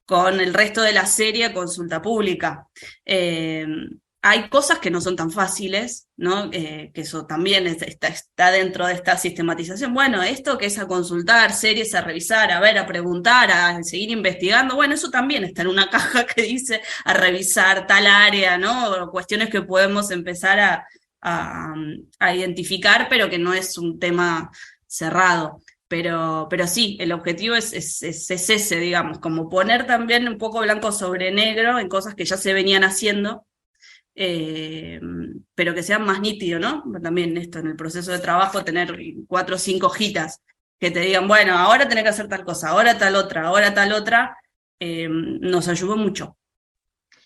con el resto de la serie a consulta pública. Hay cosas que no son tan fáciles, ¿no? Que eso también está dentro de esta sistematización. Bueno, esto que es a consultar, series a revisar, a ver, a preguntar, a seguir investigando, bueno, eso también está en una caja que dice a revisar tal área, ¿no? Cuestiones que podemos empezar a identificar, pero que no es un tema cerrado. Pero sí, el objetivo es ese, digamos, como poner también un poco blanco sobre negro en cosas que ya se venían haciendo, pero que sean más nítido, ¿no? También esto, en el proceso de trabajo, tener 4 o 5 hojitas que te digan, bueno, ahora tenés que hacer tal cosa, ahora tal otra, nos ayudó mucho.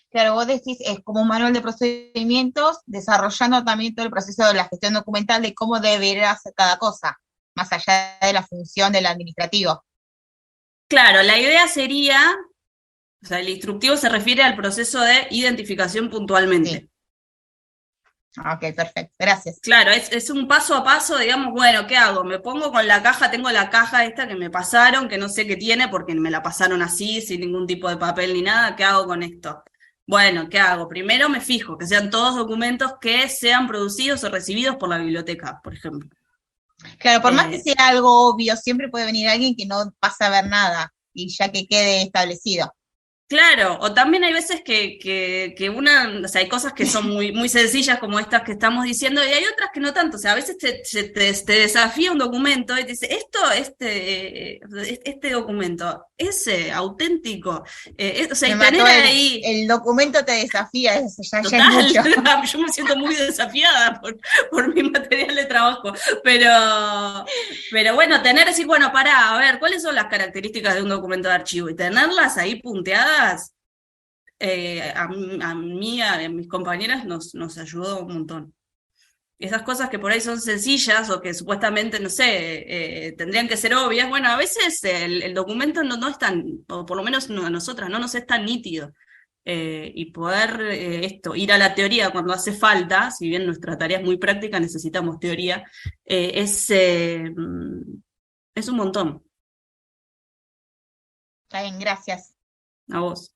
Claro, vos decís, es como un manual de procedimientos, desarrollando también todo el proceso de la gestión documental de cómo debería hacer cada cosa, más allá de la función del administrativo. Claro, la idea sería, o sea, el instructivo se refiere al proceso de identificación puntualmente. Sí. Ok, perfecto, gracias. Claro, es un paso a paso, digamos, bueno, ¿qué hago? Me pongo con la caja, tengo la caja esta que me pasaron, que no sé qué tiene, porque me la pasaron así, sin ningún tipo de papel ni nada, ¿qué hago con esto? Bueno, ¿qué hago? Primero me fijo que sean todos documentos que sean producidos o recibidos por la biblioteca, por ejemplo. Claro, por más que sea algo obvio, siempre puede venir alguien que no pasa a ver nada, y ya que quede establecido. Claro, o también hay veces que o sea, hay cosas que son muy, muy sencillas como estas que estamos diciendo, y hay otras que no tanto, o sea, a veces te desafía un documento y te dice, este documento es auténtico, o sea, y tener ahí... El documento te desafía, eso ya Total, es mucho. yo me siento muy desafiada por mi material de trabajo, pero bueno, decir, bueno, pará, a ver, ¿cuáles son las características de un documento de archivo? Y tenerlas ahí punteadas, a mí, a mis compañeras nos ayudó un montón. Esas cosas que por ahí son sencillas o que supuestamente, no sé, tendrían que ser obvias, bueno, a veces el documento no es tan, o por lo menos a nosotras no nos es tan nítido. Y poder ir a la teoría cuando hace falta, si bien nuestra tarea es muy práctica, necesitamos teoría, es un montón. Está bien, gracias. A vos.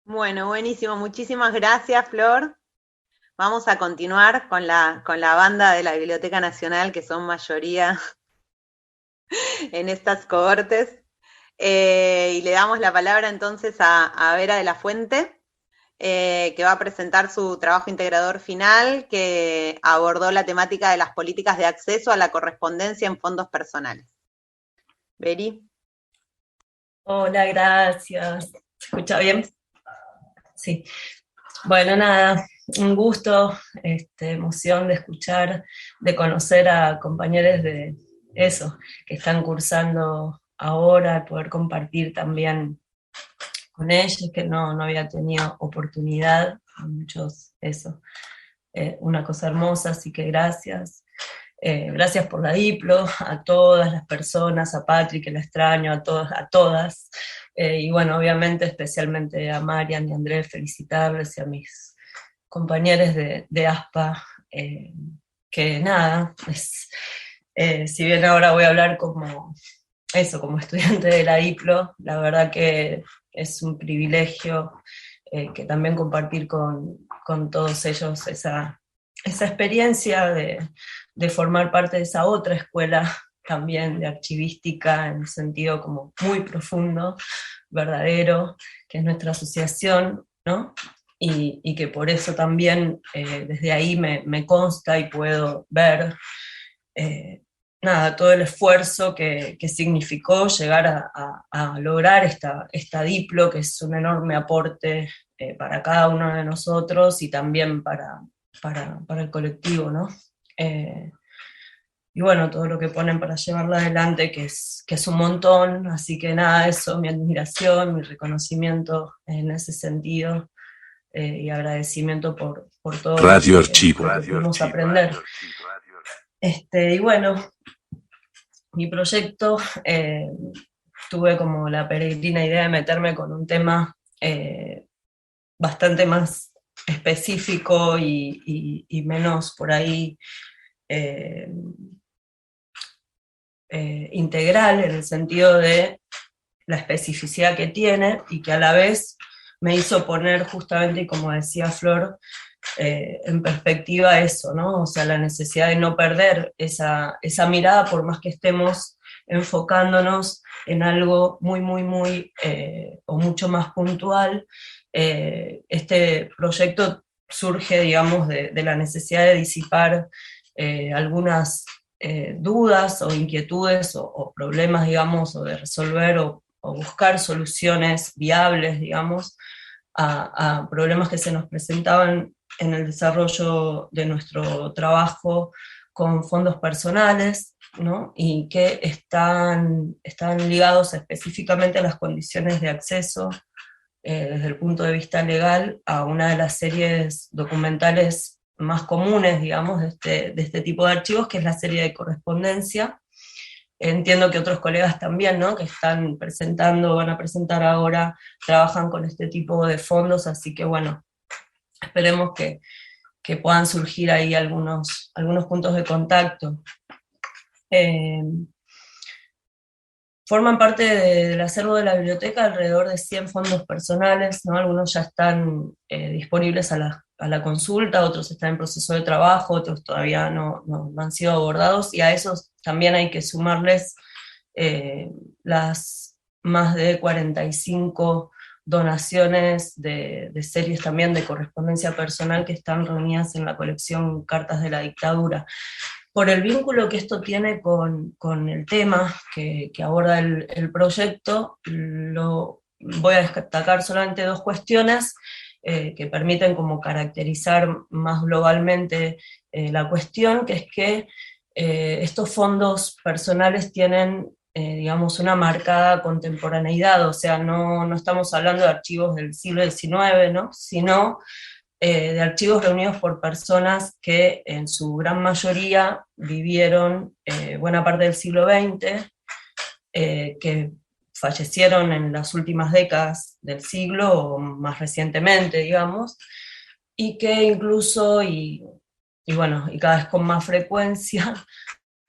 Bueno, buenísimo. Muchísimas gracias, Flor. Vamos a continuar con la banda de la Biblioteca Nacional, que son mayoría en estas cohortes. Y le damos la palabra entonces a Vera de la Fuente, que va a presentar su trabajo integrador final, que abordó la temática de las políticas de acceso a la correspondencia en fondos personales. Veri. Hola, gracias. ¿Se escucha bien? Sí. Bueno, nada, un gusto, emoción de escuchar, de conocer a compañeros de eso, que están cursando ahora, poder compartir también con ellos, que no había tenido oportunidad, muchos, eso, una cosa hermosa, así que gracias. Gracias por la Diplo, a todas las personas, a Patri, que la extraño, a todas, y bueno, obviamente especialmente a Marian y a Andrés, felicitarles, y a mis compañeros de ASPA, que nada, si bien ahora voy a hablar como estudiante de la Diplo, la verdad que es un privilegio que también compartir con todos ellos esa experiencia de formar parte de esa otra escuela también de archivística en un sentido como muy profundo, verdadero, que es nuestra asociación, ¿no? Y que por eso también desde ahí me consta y puedo ver todo el esfuerzo que significó llegar a lograr esta diplo, que es un enorme aporte para cada uno de nosotros y también para el colectivo, ¿no? Y bueno, todo lo que ponen para llevarla adelante, que es un montón, así que nada, eso, mi admiración, mi reconocimiento en ese sentido, y agradecimiento por todo Radio lo que Archivo. pudimos aprender. Y bueno, mi proyecto, tuve como la peregrina idea de meterme con un tema bastante más específico y menos por ahí integral, en el sentido de la especificidad que tiene y que a la vez me hizo poner justamente, y como decía Flor, en perspectiva eso, ¿no? O sea, la necesidad de no perder esa mirada, por más que estemos enfocándonos en algo muy, muy, muy, o mucho más puntual. Este proyecto surge, digamos, de la necesidad de disipar algunas dudas o inquietudes o problemas, digamos, o de resolver o buscar soluciones viables, digamos, a problemas que se nos presentaban en el desarrollo de nuestro trabajo con fondos personales, ¿no? Y que están ligados específicamente a las condiciones de acceso desde el punto de vista legal a una de las series documentales más comunes, digamos, de este tipo de archivos, que es la serie de correspondencia. Entiendo que otros colegas también, ¿no?, que están presentando, van a presentar ahora, trabajan con este tipo de fondos, así que bueno, esperemos que puedan surgir ahí algunos puntos de contacto. Forman parte del acervo de la biblioteca alrededor de 100 fondos personales, ¿no? Algunos ya están disponibles a la consulta, otros están en proceso de trabajo, otros todavía no han sido abordados, y a esos también hay que sumarles las más de 45 donaciones de series también de correspondencia personal que están reunidas en la colección Cartas de la Dictadura. Por el vínculo que esto tiene con el tema que aborda el proyecto, voy a destacar solamente dos cuestiones que permiten como caracterizar más globalmente la cuestión, que es que estos fondos personales tienen, digamos, una marcada contemporaneidad, o sea, no estamos hablando de archivos del siglo XIX, ¿no?, sino de archivos reunidos por personas que en su gran mayoría vivieron buena parte del siglo XX, que fallecieron en las últimas décadas del siglo, o más recientemente, digamos, y que incluso, y cada vez con más frecuencia,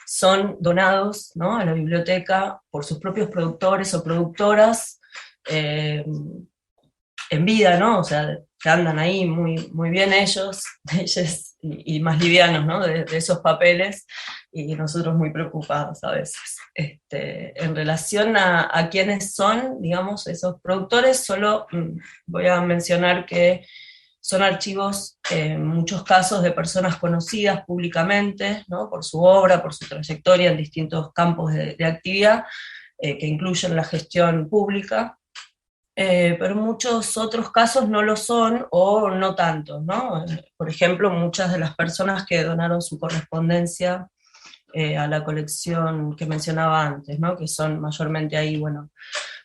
son donados, ¿no?, a la biblioteca por sus propios productores o productoras en vida, ¿no? O sea, que andan ahí muy, muy bien ellos y más livianos, ¿no?, de esos papeles, y nosotros muy preocupados a veces. En relación a quiénes son, digamos, esos productores, solo voy a mencionar que son archivos, en muchos casos, de personas conocidas públicamente, ¿no?, por su obra, por su trayectoria en distintos campos de actividad, que incluyen la gestión pública, pero en muchos otros casos no lo son, o no tanto, ¿no? Por ejemplo, muchas de las personas que donaron su correspondencia a la colección que mencionaba antes, ¿no?, que son mayormente ahí, bueno,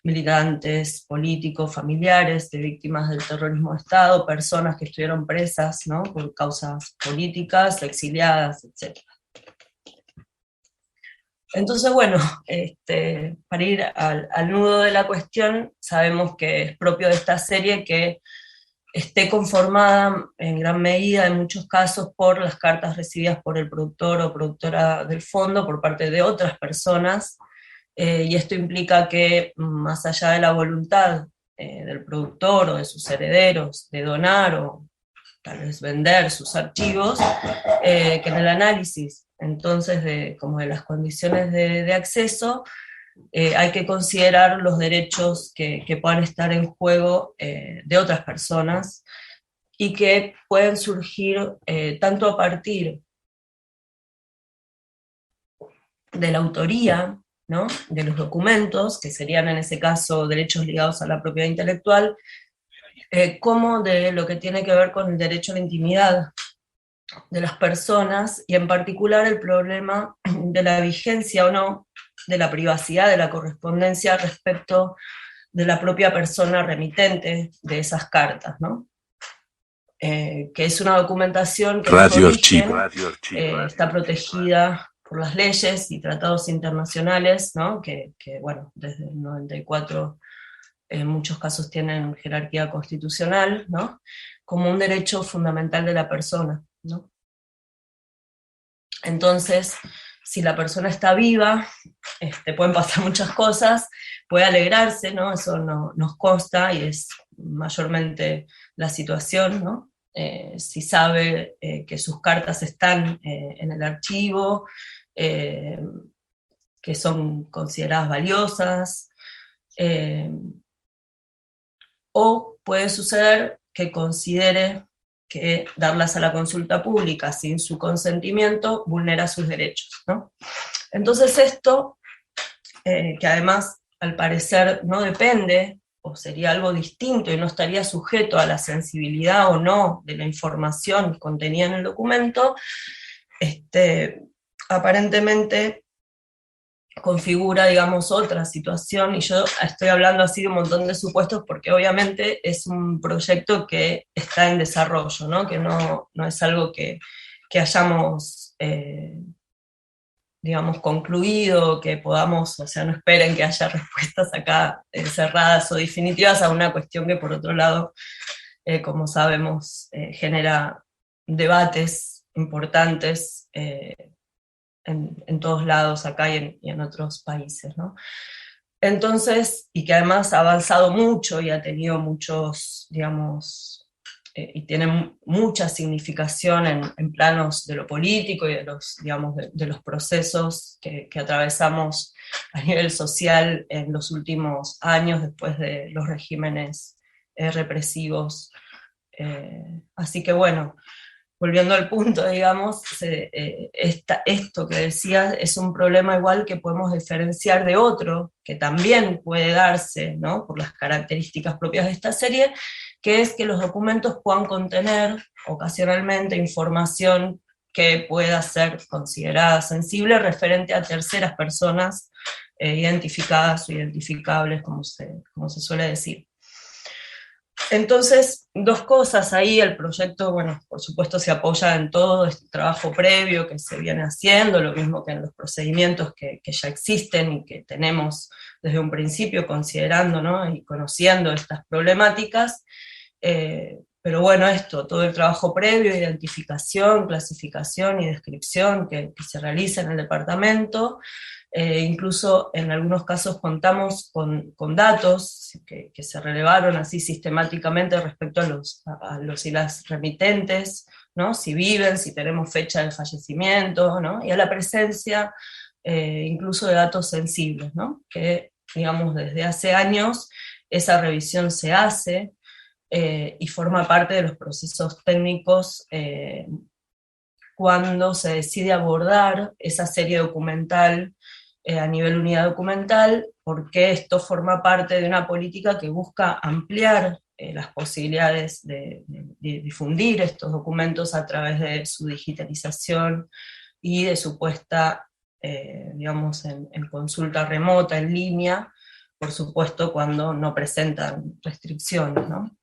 militantes, políticos, familiares de víctimas del terrorismo de Estado, personas que estuvieron presas, ¿no?, por causas políticas, exiliadas, etc. Entonces, bueno, para ir al nudo de la cuestión, sabemos que es propio de esta serie que esté conformada en gran medida, en muchos casos, por las cartas recibidas por el productor o productora del fondo por parte de otras personas, y esto implica que, más allá de la voluntad del productor o de sus herederos de donar tal vez vender sus archivos, que en el análisis entonces de las condiciones de acceso, hay que considerar los derechos que puedan estar en juego de otras personas y que pueden surgir tanto a partir de la autoría, ¿no?, de los documentos, que serían en ese caso derechos ligados a la propiedad intelectual, como de lo que tiene que ver con el derecho a la intimidad de las personas, y en particular el problema de la vigencia o no de la privacidad de la correspondencia respecto de la propia persona remitente de esas cartas, ¿no? Que es una documentación que está protegida por las leyes y tratados internacionales, ¿no?, que bueno, desde el 94 en muchos casos tienen jerarquía constitucional, ¿no?, como un derecho fundamental de la persona, ¿no? Entonces, si la persona está viva, pueden pasar muchas cosas, puede alegrarse, ¿no?, eso nos consta y es mayormente la situación, ¿no? Si sabe que sus cartas están en el archivo, que son consideradas valiosas, o puede suceder que considere que darlas a la consulta pública sin su consentimiento vulnera sus derechos, ¿no? Entonces esto, que además al parecer no depende, o sería algo distinto y no estaría sujeto a la sensibilidad o no de la información contenida en el documento, aparentemente configura, digamos, otra situación, y yo estoy hablando así de un montón de supuestos porque obviamente es un proyecto que está en desarrollo, ¿no?, que no es algo que hayamos, digamos, concluido, que podamos, o sea, no esperen que haya respuestas acá cerradas o definitivas a una cuestión que por otro lado, como sabemos, genera debates importantes, en todos lados, acá y en otros países, ¿no? Entonces, y que además ha avanzado mucho y ha tenido muchos, digamos, y tiene mucha significación en planos de lo político y de los, digamos, de los procesos que atravesamos a nivel social en los últimos años después de los regímenes represivos. Así que bueno, volviendo al punto, digamos, esto que decías es un problema igual que podemos diferenciar de otro, que también puede darse, ¿no?, por las características propias de esta serie, que es que los documentos puedan contener ocasionalmente información que pueda ser considerada sensible referente a terceras personas identificadas o identificables, como se suele decir. Entonces, dos cosas ahí, el proyecto, bueno, por supuesto se apoya en todo este trabajo previo que se viene haciendo, lo mismo que en los procedimientos que ya existen y que tenemos desde un principio considerando, ¿no?, y conociendo estas problemáticas, pero bueno, todo el trabajo previo, identificación, clasificación y descripción que se realiza en el departamento. Incluso en algunos casos contamos con datos que se relevaron así sistemáticamente respecto a los y las remitentes, ¿no?, si viven, si tenemos fecha de fallecimiento, ¿no?, y a la presencia incluso de datos sensibles, ¿no?, que digamos desde hace años esa revisión se hace y forma parte de los procesos técnicos cuando se decide abordar esa serie documental a nivel unidad documental, porque esto forma parte de una política que busca ampliar las posibilidades de difundir estos documentos a través de su digitalización y de su puesta, digamos, en consulta remota, en línea, por supuesto cuando no presentan restricciones, ¿no?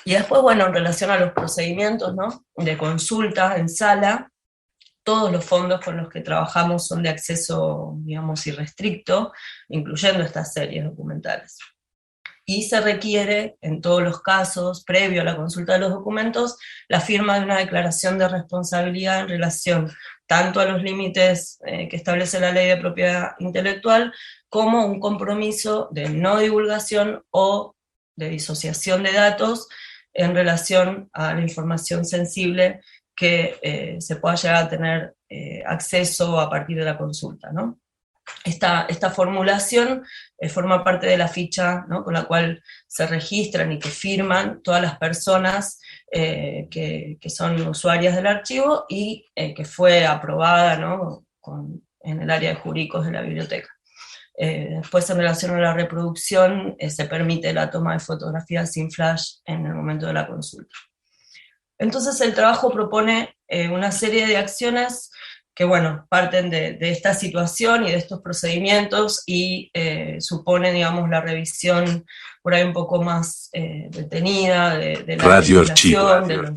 Y después, bueno, en relación a los procedimientos, ¿no?, de consulta en sala, todos los fondos con los que trabajamos son de acceso, digamos, irrestricto, incluyendo estas series documentales. Y se requiere, en todos los casos, previo a la consulta de los documentos, la firma de una declaración de responsabilidad en relación tanto a los límites que establece la Ley de Propiedad Intelectual, como un compromiso de no divulgación o de disociación de datos en relación a la información sensible que se pueda llegar a tener acceso a partir de la consulta, ¿no? Esta formulación forma parte de la ficha, ¿no?, con la cual se registran y que firman todas las personas que son usuarias del archivo y que fue aprobada, ¿no?, en el área de jurídicos de la biblioteca. Después, en relación a la reproducción, se permite la toma de fotografías sin flash en el momento de la consulta. Entonces el trabajo propone una serie de acciones que, bueno, parten de esta situación y de estos procedimientos y suponen, digamos, la revisión por ahí un poco más detenida de la legislación, de los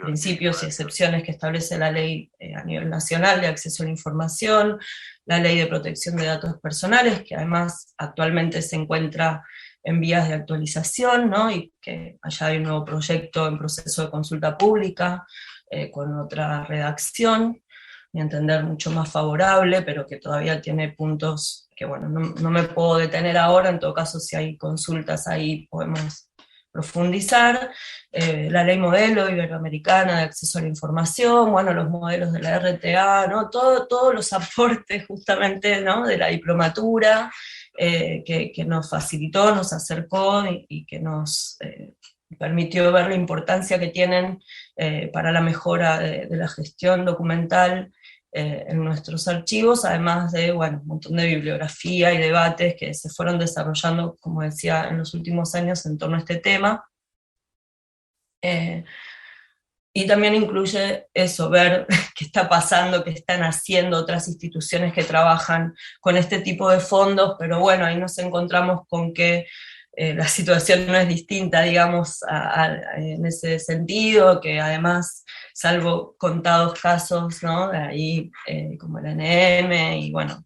principios y excepciones que establece la ley a nivel nacional de acceso a la información, la ley de protección de datos personales, que además actualmente se encuentra en vías de actualización, ¿no?, y que allá hay un nuevo proyecto en proceso de consulta pública, con otra redacción, mi entender mucho más favorable, pero que todavía tiene puntos que, bueno, no me puedo detener ahora, en todo caso si hay consultas ahí podemos profundizar. La ley modelo iberoamericana de acceso a la información, bueno, los modelos de la RTA, ¿no?, todos los aportes justamente, ¿no?, de la diplomatura, que nos facilitó, nos acercó y que nos permitió ver la importancia que tienen para la mejora de la gestión documental en nuestros archivos, además de, bueno, un montón de bibliografía y debates que se fueron desarrollando, como decía, en los últimos años en torno a este tema. Y también incluye eso, ver qué está pasando, qué están haciendo otras instituciones que trabajan con este tipo de fondos, pero bueno, ahí nos encontramos con que la situación no es distinta, digamos, en ese sentido, que además, salvo contados casos, ¿no?, de ahí, como el NM, y bueno,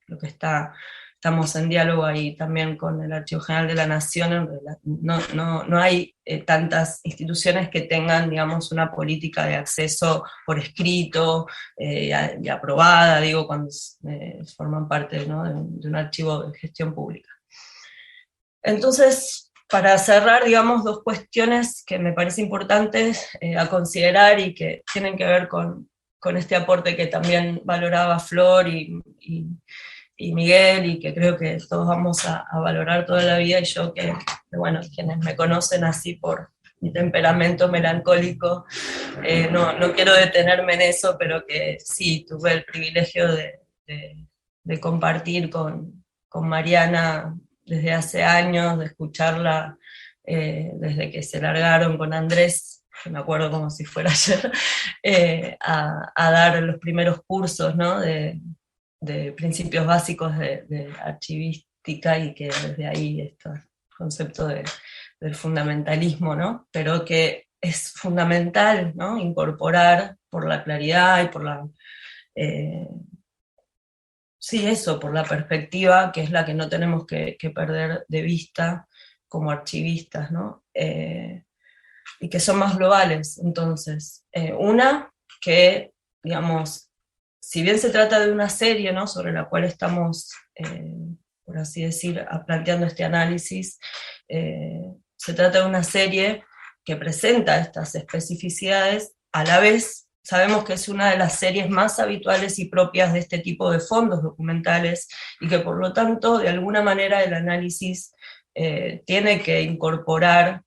lo que estamos en diálogo ahí también con el Archivo General de la Nación, no hay tantas instituciones que tengan, digamos, una política de acceso por escrito y aprobada, digo, cuando forman parte, ¿no?, de un archivo de gestión pública. Entonces, para cerrar, digamos, dos cuestiones que me parece importantes a considerar y que tienen que ver con este aporte que también valoraba Flor y Miguel, y que creo que todos vamos a valorar toda la vida, y yo que, bueno, quienes me conocen así por mi temperamento melancólico, no quiero detenerme en eso, pero que sí, tuve el privilegio de compartir con Mariana desde hace años, de escucharla desde que se largaron con Andrés, que me acuerdo como si fuera ayer, a dar los primeros cursos, ¿no?, de principios básicos de archivística, y que desde ahí este concepto del fundamentalismo, ¿no?, pero que es fundamental, ¿no?, incorporar por la claridad y por la... sí, eso, por la perspectiva, que es la que no tenemos que perder de vista como archivistas, ¿no? Y que son más globales. Entonces, una, que, digamos, si bien se trata de una serie, ¿no?, sobre la cual estamos, por así decir, planteando este análisis, se trata de una serie que presenta estas especificidades, a la vez sabemos que es una de las series más habituales y propias de este tipo de fondos documentales, y que por lo tanto, de alguna manera, el análisis tiene que incorporar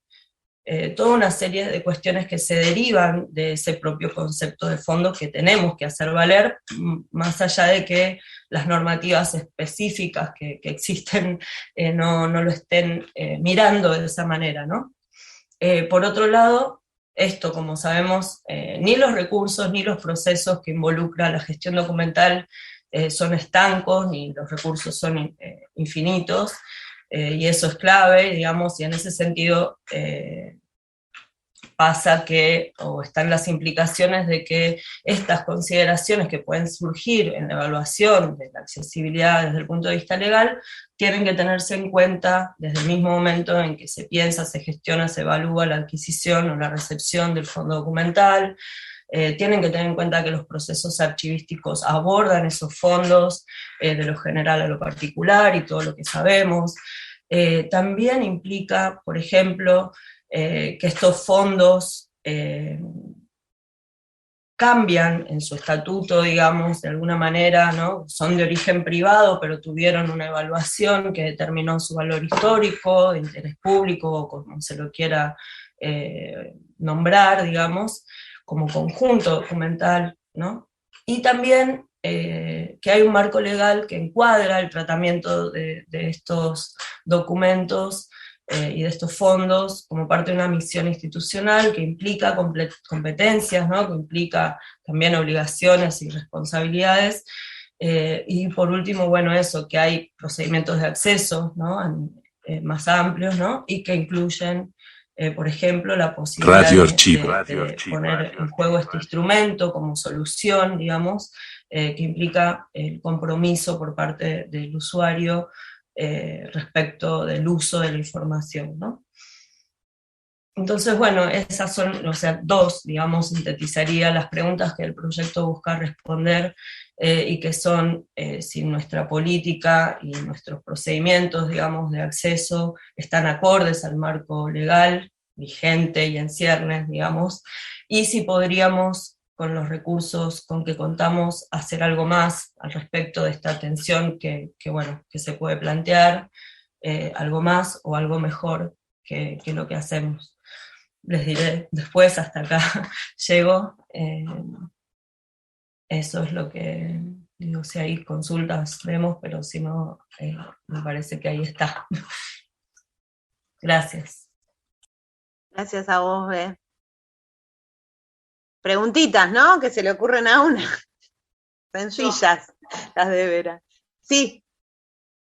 toda una serie de cuestiones que se derivan de ese propio concepto de fondo que tenemos que hacer valer, más allá de que las normativas específicas que existen no lo estén mirando de esa manera, ¿no? Por otro lado, esto, como sabemos, ni los recursos ni los procesos que involucra la gestión documental son estancos, ni los recursos son infinitos, y eso es clave, digamos, y en ese sentido pasa que, o están las implicaciones de que estas consideraciones que pueden surgir en la evaluación de la accesibilidad desde el punto de vista legal, tienen que tenerse en cuenta desde el mismo momento en que se piensa, se gestiona, se evalúa la adquisición o la recepción del fondo documental. Tienen que tener en cuenta que los procesos archivísticos abordan esos fondos de lo general a lo particular y todo lo que sabemos. También implica, por ejemplo, que estos fondos cambian en su estatuto, digamos, de alguna manera, ¿no? Son de origen privado, pero tuvieron una evaluación que determinó su valor histórico, de interés público, o como se lo quiera nombrar, digamos, como conjunto documental, ¿no? Y también que hay un marco legal que encuadra el tratamiento de estos documentos y de estos fondos como parte de una misión institucional que implica competencias, ¿no? Que implica también obligaciones y responsabilidades. Y por último, bueno, eso, que hay procedimientos de acceso, ¿no? Más amplios, ¿no? Y que incluyen, por ejemplo, la posibilidad de poner en juego este instrumento como solución, digamos, que implica el compromiso por parte del usuario respecto del uso de la información, ¿no? Entonces, bueno, esas son, o sea, dos, digamos, sintetizaría las preguntas que el proyecto busca responder y que son si nuestra política y nuestros procedimientos, digamos, de acceso están acordes al marco legal vigente y en ciernes, digamos, y si podríamos, con los recursos con que contamos, hacer algo más al respecto de esta tensión que se puede plantear, algo más o algo mejor que lo que hacemos. Les diré después, hasta acá llego. Eso es lo que digo, si hay consultas vemos, pero si no, me parece que ahí está. Gracias. Gracias a vos, Be. Preguntitas, ¿no? Que se le ocurren a una. Sencillas, las de Vera. Sí.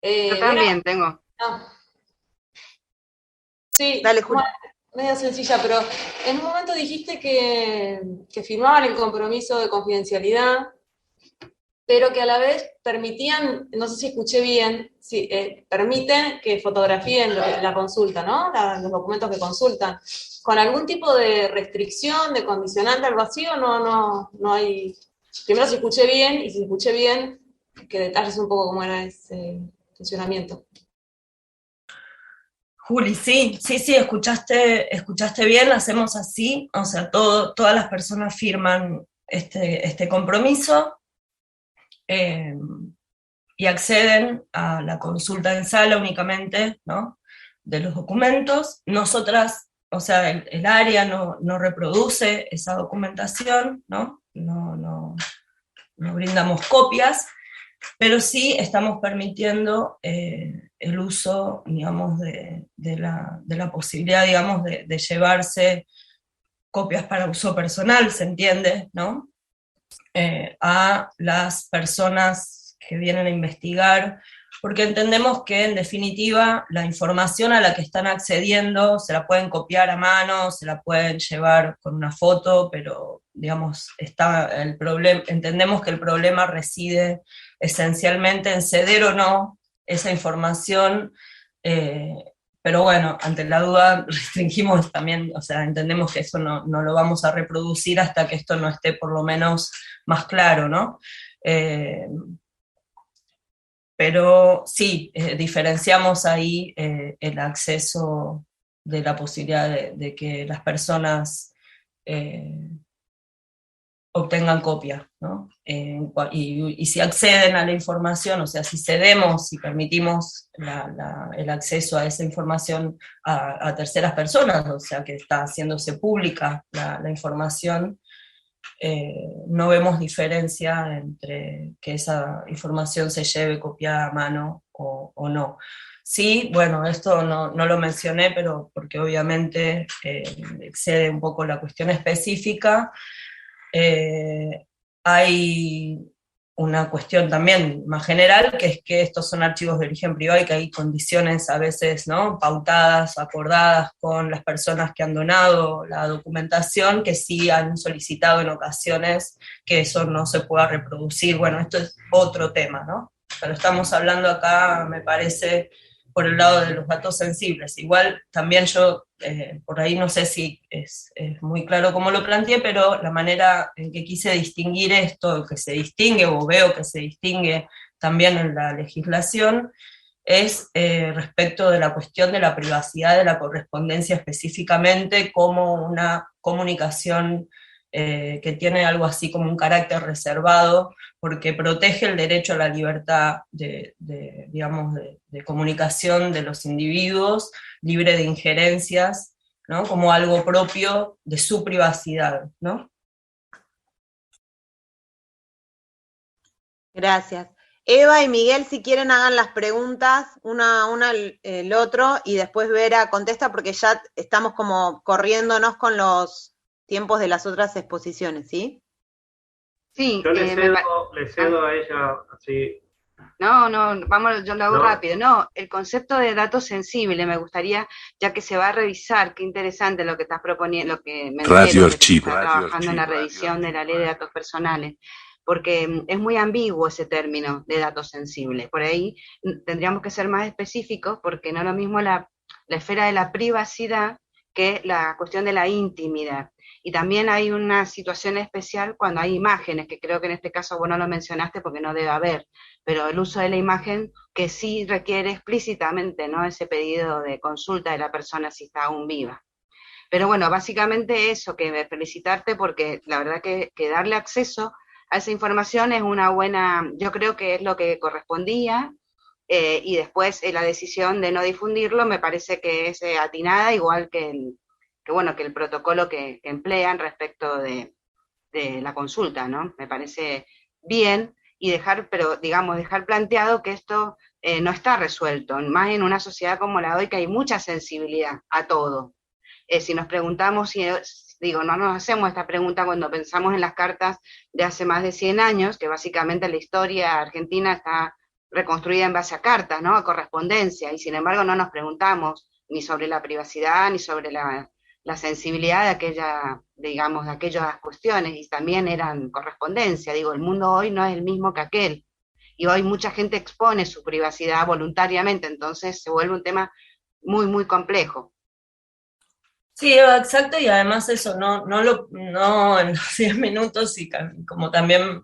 Yo también tengo. Sí, dale, Julio. Medio sencilla, pero en un momento dijiste que firmaban el compromiso de confidencialidad, pero que a la vez permitían, no sé si escuché bien, permiten que fotografíen la consulta, ¿no? Los documentos que consultan. ¿Con algún tipo de restricción, de condicionante, algo así, o no hay? Primero si escuché bien, y si escuché bien, que detalles un poco cómo era ese funcionamiento. Juli, sí, escuchaste bien, hacemos así, o sea, todas las personas firman este compromiso y acceden a la consulta en sala únicamente, ¿no? De los documentos. Nosotras, o sea, el área no reproduce esa documentación, ¿no? No brindamos copias, pero sí estamos permitiendo el uso, digamos, de la posibilidad, digamos, de llevarse copias para uso personal, ¿se entiende?, ¿no? A las personas que vienen a investigar, porque entendemos que, en definitiva, la información a la que están accediendo se la pueden copiar a mano, se la pueden llevar con una foto, pero, digamos, entendemos que el problema reside esencialmente en ceder o no esa información, pero bueno, ante la duda restringimos también, o sea, entendemos que eso no lo vamos a reproducir hasta que esto no esté por lo menos más claro, ¿no? Pero sí, diferenciamos ahí el acceso de la posibilidad de que las personas obtengan copia, ¿no? Y si acceden a la información, o sea, si cedemos, si permitimos el acceso a esa información a terceras personas, o sea, que está haciéndose pública la información, no vemos diferencia entre que esa información se lleve copiada a mano o no. Sí, bueno, esto no lo mencioné, pero porque obviamente excede un poco la cuestión específica. Hay una cuestión también más general, que es que estos son archivos de origen privado y que hay condiciones a veces, ¿no?, pautadas, acordadas con las personas que han donado la documentación, que sí han solicitado en ocasiones que eso no se pueda reproducir. Bueno, esto es otro tema, ¿no? Pero estamos hablando acá, me parece, por el lado de los datos sensibles. Igual también yo, por ahí no sé si es muy claro cómo lo planteé, pero la manera en que quise distinguir esto, que se distingue, o veo que se distingue también en la legislación, es respecto de la cuestión de la privacidad de la correspondencia específicamente como una comunicación que tiene algo así como un carácter reservado, porque protege el derecho a la libertad digamos, de comunicación de los individuos, libre de injerencias, ¿no? Como algo propio de su privacidad, ¿no? Gracias. Eva y Miguel, si quieren, hagan las preguntas, una el otro, y después Vera contesta, porque ya estamos como corriéndonos con los tiempos de las otras exposiciones, ¿sí? Sí. Yo le cedo a ella, así. No, vamos, yo lo hago rápido. No, el concepto de datos sensibles me gustaría, ya que se va a revisar, qué interesante lo que estás proponiendo, lo que me entero, que está trabajando en la revisión de la ley de datos personales, porque es muy ambiguo ese término de datos sensibles. Por ahí tendríamos que ser más específicos, porque no es lo mismo la esfera de la privacidad que la cuestión de la intimidad. Y también hay una situación especial cuando hay imágenes, que creo que en este caso vos no lo mencionaste porque no debe haber, pero el uso de la imagen que sí requiere explícitamente, ¿no?, ese pedido de consulta de la persona si está aún viva. Pero bueno, básicamente eso, que felicitarte porque la verdad que darle acceso a esa información es una buena, yo creo que es lo que correspondía, y después la decisión de no difundirlo me parece que es atinada, igual que el protocolo que emplean respecto de la consulta, ¿no? Me parece bien, y dejar planteado que esto no está resuelto, más en una sociedad como la de hoy, que hay mucha sensibilidad a todo. Si nos preguntamos, no nos hacemos esta pregunta cuando pensamos en las cartas de hace más de 100 años, que básicamente la historia argentina está reconstruida en base a cartas, ¿no?, a correspondencia, y sin embargo no nos preguntamos ni sobre la privacidad, ni sobre la sensibilidad de aquellas cuestiones, y también eran correspondencia. El mundo hoy no es el mismo que aquel, y hoy mucha gente expone su privacidad voluntariamente, entonces se vuelve un tema muy, muy complejo. Sí, exacto, y además eso, no en los 10 minutos, y como también,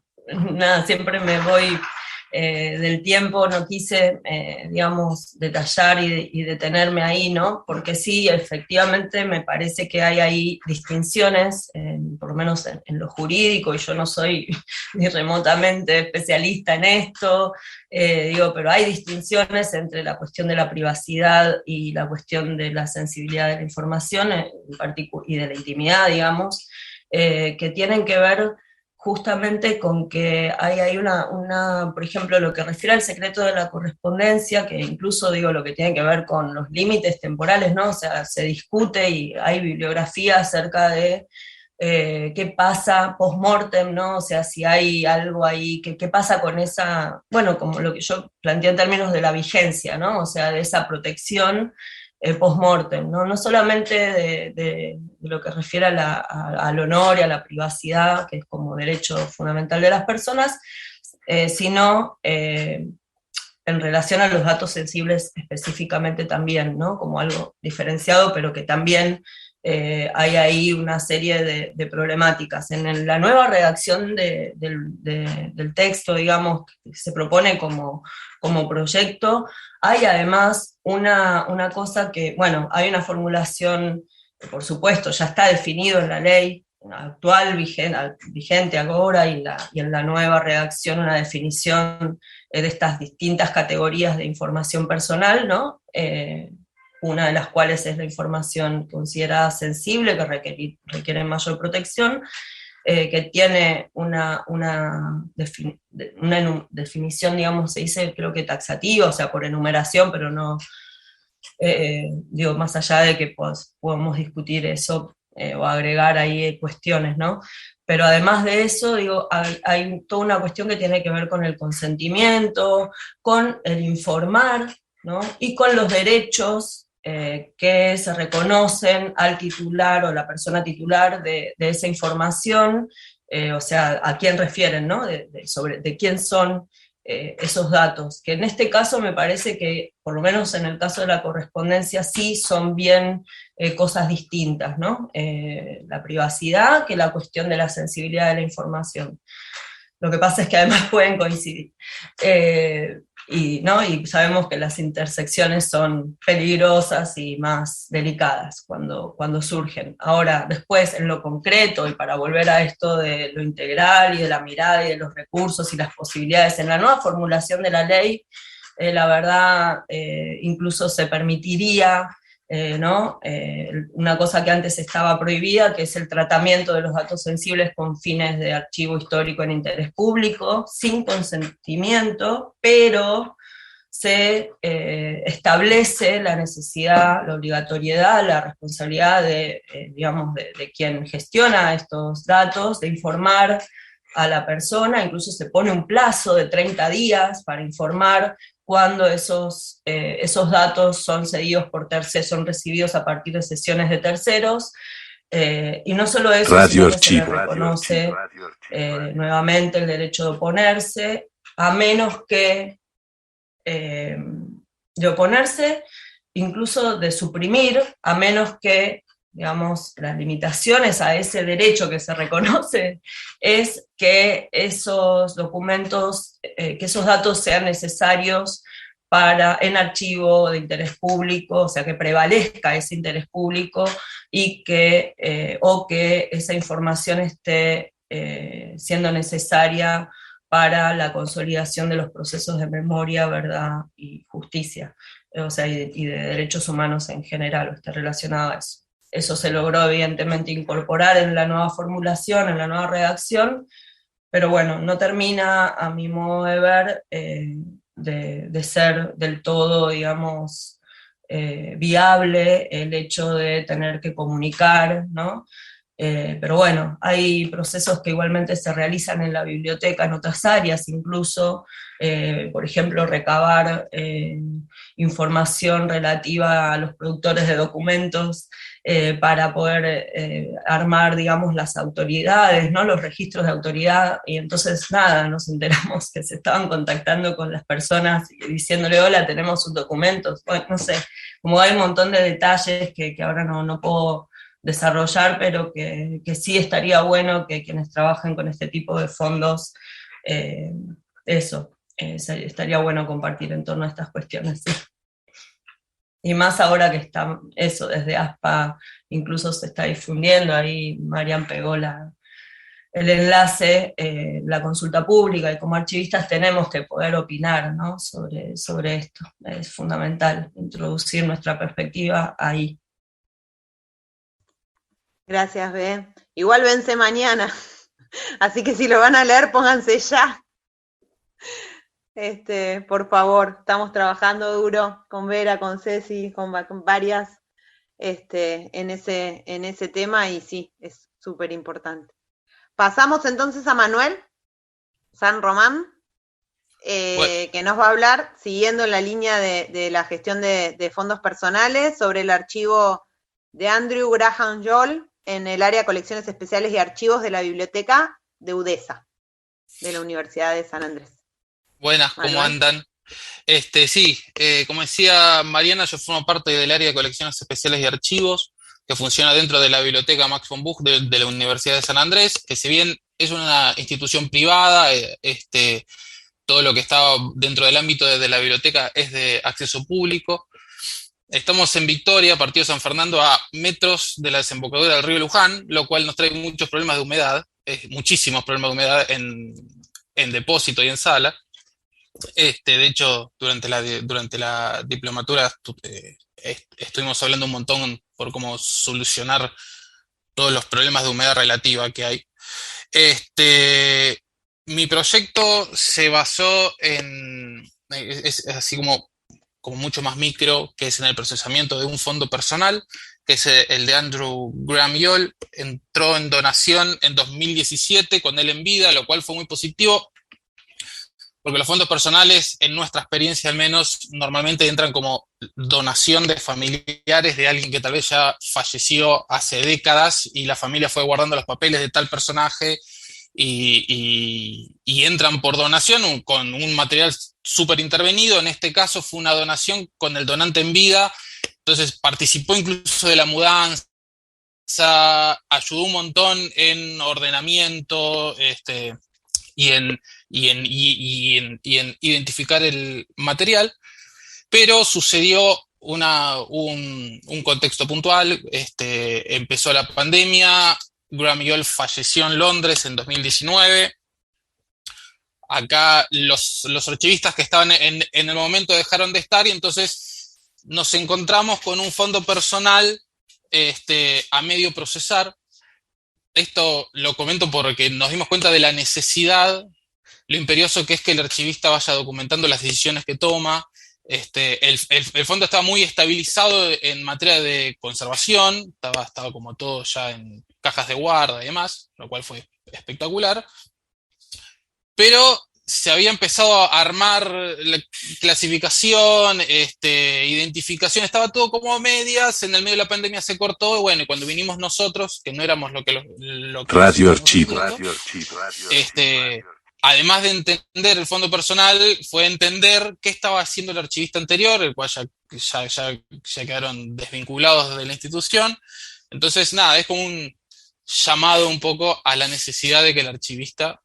siempre me voy del tiempo, no quise, digamos, detallar y detenerme ahí, ¿no? Porque sí, efectivamente me parece que hay ahí distinciones, por lo menos en lo jurídico, y yo no soy ni remotamente especialista en esto, pero hay distinciones entre la cuestión de la privacidad y la cuestión de la sensibilidad de la información y de la intimidad, digamos, que tienen que ver justamente con que hay por ejemplo, lo que refiere al secreto de la correspondencia, que incluso lo que tiene que ver con los límites temporales, ¿no? O sea, se discute y hay bibliografía acerca de qué pasa post-mortem, ¿no? O sea, si hay algo ahí, qué pasa con esa, como lo que yo planteé en términos de la vigencia, ¿no? O sea, de esa protección post-mortem, ¿no? No solamente de lo que refiere al honor y a la privacidad, que es como derecho fundamental de las personas, sino en relación a los datos sensibles específicamente también, ¿no? Como algo diferenciado, pero que también hay ahí una serie de problemáticas. En la nueva redacción del texto, digamos, que se propone como proyecto, hay además una cosa que, hay una formulación, que por supuesto ya está definido en la ley actual, vigente ahora, y en la nueva redacción una definición de estas distintas categorías de información personal, ¿no? Una de las cuales es la información considerada sensible, que requiere mayor protección, que tiene una definición, digamos, se dice, creo que taxativa, o sea, por enumeración, pero no, más allá de que podemos discutir eso o agregar ahí cuestiones, ¿no? Pero además de eso, hay toda una cuestión que tiene que ver con el consentimiento, con el informar, ¿no? Y con los derechos que se reconocen al titular o la persona titular de esa información, o sea, a quién refieren, ¿no? De quién son esos datos, que en este caso me parece que, por lo menos en el caso de la correspondencia, sí son bien cosas distintas, ¿no? La privacidad que la cuestión de la sensibilidad de la información. Lo que pasa es que además pueden coincidir. ¿no? Y sabemos que las intersecciones son peligrosas y más delicadas cuando surgen. Ahora, después, en lo concreto, y para volver a esto de lo integral y de la mirada y de los recursos y las posibilidades, en la nueva formulación de la ley, la verdad, incluso se permitiría, ¿no? Una cosa que antes estaba prohibida, que es el tratamiento de los datos sensibles con fines de archivo histórico en interés público, sin consentimiento, pero se establece la necesidad, la obligatoriedad, la responsabilidad digamos, de quien gestiona estos datos, de informar a la persona, incluso se pone un plazo de 30 días para informar cuando esos datos son cedidos por terceros, son recibidos a partir de sesiones de terceros, y no solo eso, sino que se le reconoce nuevamente el derecho de oponerse, a menos que de oponerse, incluso de suprimir, a menos que, digamos, las limitaciones a ese derecho que se reconoce es que esos documentos, que esos datos sean necesarios en archivo de interés público, o sea, que prevalezca ese interés público y o que esa información esté siendo necesaria para la consolidación de los procesos de memoria, verdad y justicia, o sea, y de derechos humanos en general, o esté relacionado a eso. Eso se logró evidentemente incorporar en la nueva formulación, en la nueva redacción, pero bueno, no termina, a mi modo de ver, de ser del todo, digamos, viable el hecho de tener que comunicar, ¿no? Pero bueno, hay procesos que igualmente se realizan en la biblioteca, en otras áreas incluso, por ejemplo, recabar información relativa a los productores de documentos para poder armar, digamos, las autoridades, ¿no? Los registros de autoridad, y entonces nada, nos enteramos que se estaban contactando con las personas y diciéndole, hola, tenemos sus documentos, bueno, no sé, como hay un montón de detalles que ahora no puedo desarrollar, pero que sí estaría bueno que quienes trabajen con este tipo de fondos, estaría bueno compartir en torno a estas cuestiones, sí. Y más ahora que está eso, desde ASPA incluso se está difundiendo, ahí Marian pegó el enlace, la consulta pública, y como archivistas tenemos que poder opinar, ¿no? sobre esto. Es fundamental introducir nuestra perspectiva ahí. Gracias, Bé. Igual vence mañana, así que si lo van a leer, pónganse ya. Por favor, estamos trabajando duro con Vera, con Ceci, con varias, en ese tema, y sí, es súper importante. Pasamos entonces a Manuel San Román, que nos va a hablar, siguiendo la línea de la gestión de fondos personales, sobre el archivo de Andrew Graham Yoll en el área de colecciones especiales y archivos de la biblioteca de UDESA, de la Universidad de San Andrés. Buenas, ¿cómo andan? Sí, como decía Mariana, yo formo parte del área de colecciones especiales y archivos, que funciona dentro de la biblioteca Max von Buch de la Universidad de San Andrés, que si bien es una institución privada, todo lo que está dentro del ámbito de la biblioteca es de acceso público. Estamos en Victoria, partido San Fernando, a metros de la desembocadura del río Luján, lo cual nos trae muchos problemas de humedad, muchísimos problemas de humedad en depósito y en sala. De hecho, durante la diplomatura estuvimos hablando un montón por cómo solucionar todos los problemas de humedad relativa que hay. Mi proyecto se basó es así como mucho más micro, que es en el procesamiento de un fondo personal, que es el de Andrew Graham Yoll. Entró en donación en 2017 con él en vida, lo cual fue muy positivo, porque los fondos personales, en nuestra experiencia al menos, normalmente entran como donación de familiares de alguien que tal vez ya falleció hace décadas y la familia fue guardando los papeles de tal personaje y entran por donación con un material súper intervenido. En este caso fue una donación con el donante en vida, entonces participó incluso de la mudanza, ayudó un montón en ordenamiento y en identificar el material, pero sucedió un contexto puntual, empezó la pandemia, Graham Yoll falleció en Londres en 2019. Acá los archivistas que estaban en el momento dejaron de estar, y entonces nos encontramos con un fondo personal a medio procesar. Esto lo comento porque nos dimos cuenta de la necesidad, lo imperioso que es que el archivista vaya documentando las decisiones que toma. El fondo estaba muy estabilizado en materia de conservación, estaba como todo ya en cajas de guarda y demás, lo cual fue espectacular. Pero se había empezado a armar la clasificación, identificación, estaba todo como a medias, en el medio de la pandemia se cortó, y bueno, y cuando vinimos nosotros, que no éramos lo que Radio Archivo. Además de entender el fondo personal, fue entender qué estaba haciendo el archivista anterior, el cual ya quedaron desvinculados de la institución. Entonces, nada, es como un llamado un poco a la necesidad de que el archivista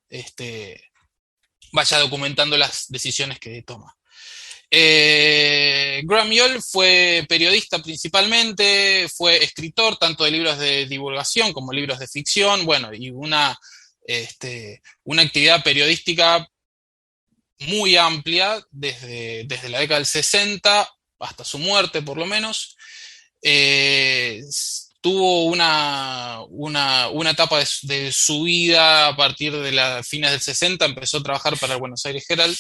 vaya documentando las decisiones que toma. Graham Yoll fue periodista principalmente, fue escritor tanto de libros de divulgación como libros de ficción, bueno, y una actividad periodística muy amplia desde la década del 60 hasta su muerte, por lo menos. Tuvo una etapa de su vida a partir de las fines del 60, empezó a trabajar para el Buenos Aires Herald.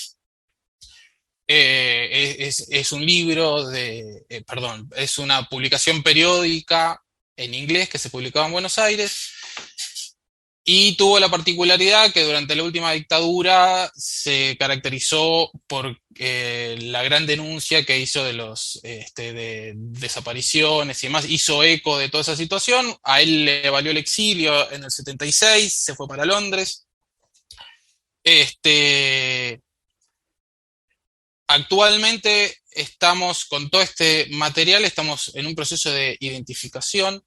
Es un libro es una publicación periódica en inglés que se publicaba en Buenos Aires, y tuvo la particularidad que durante la última dictadura se caracterizó por la gran denuncia que hizo de desapariciones y demás, hizo eco de toda esa situación. A él le valió el exilio en el 76, se fue para Londres. Actualmente estamos con todo este material, estamos en un proceso de identificación.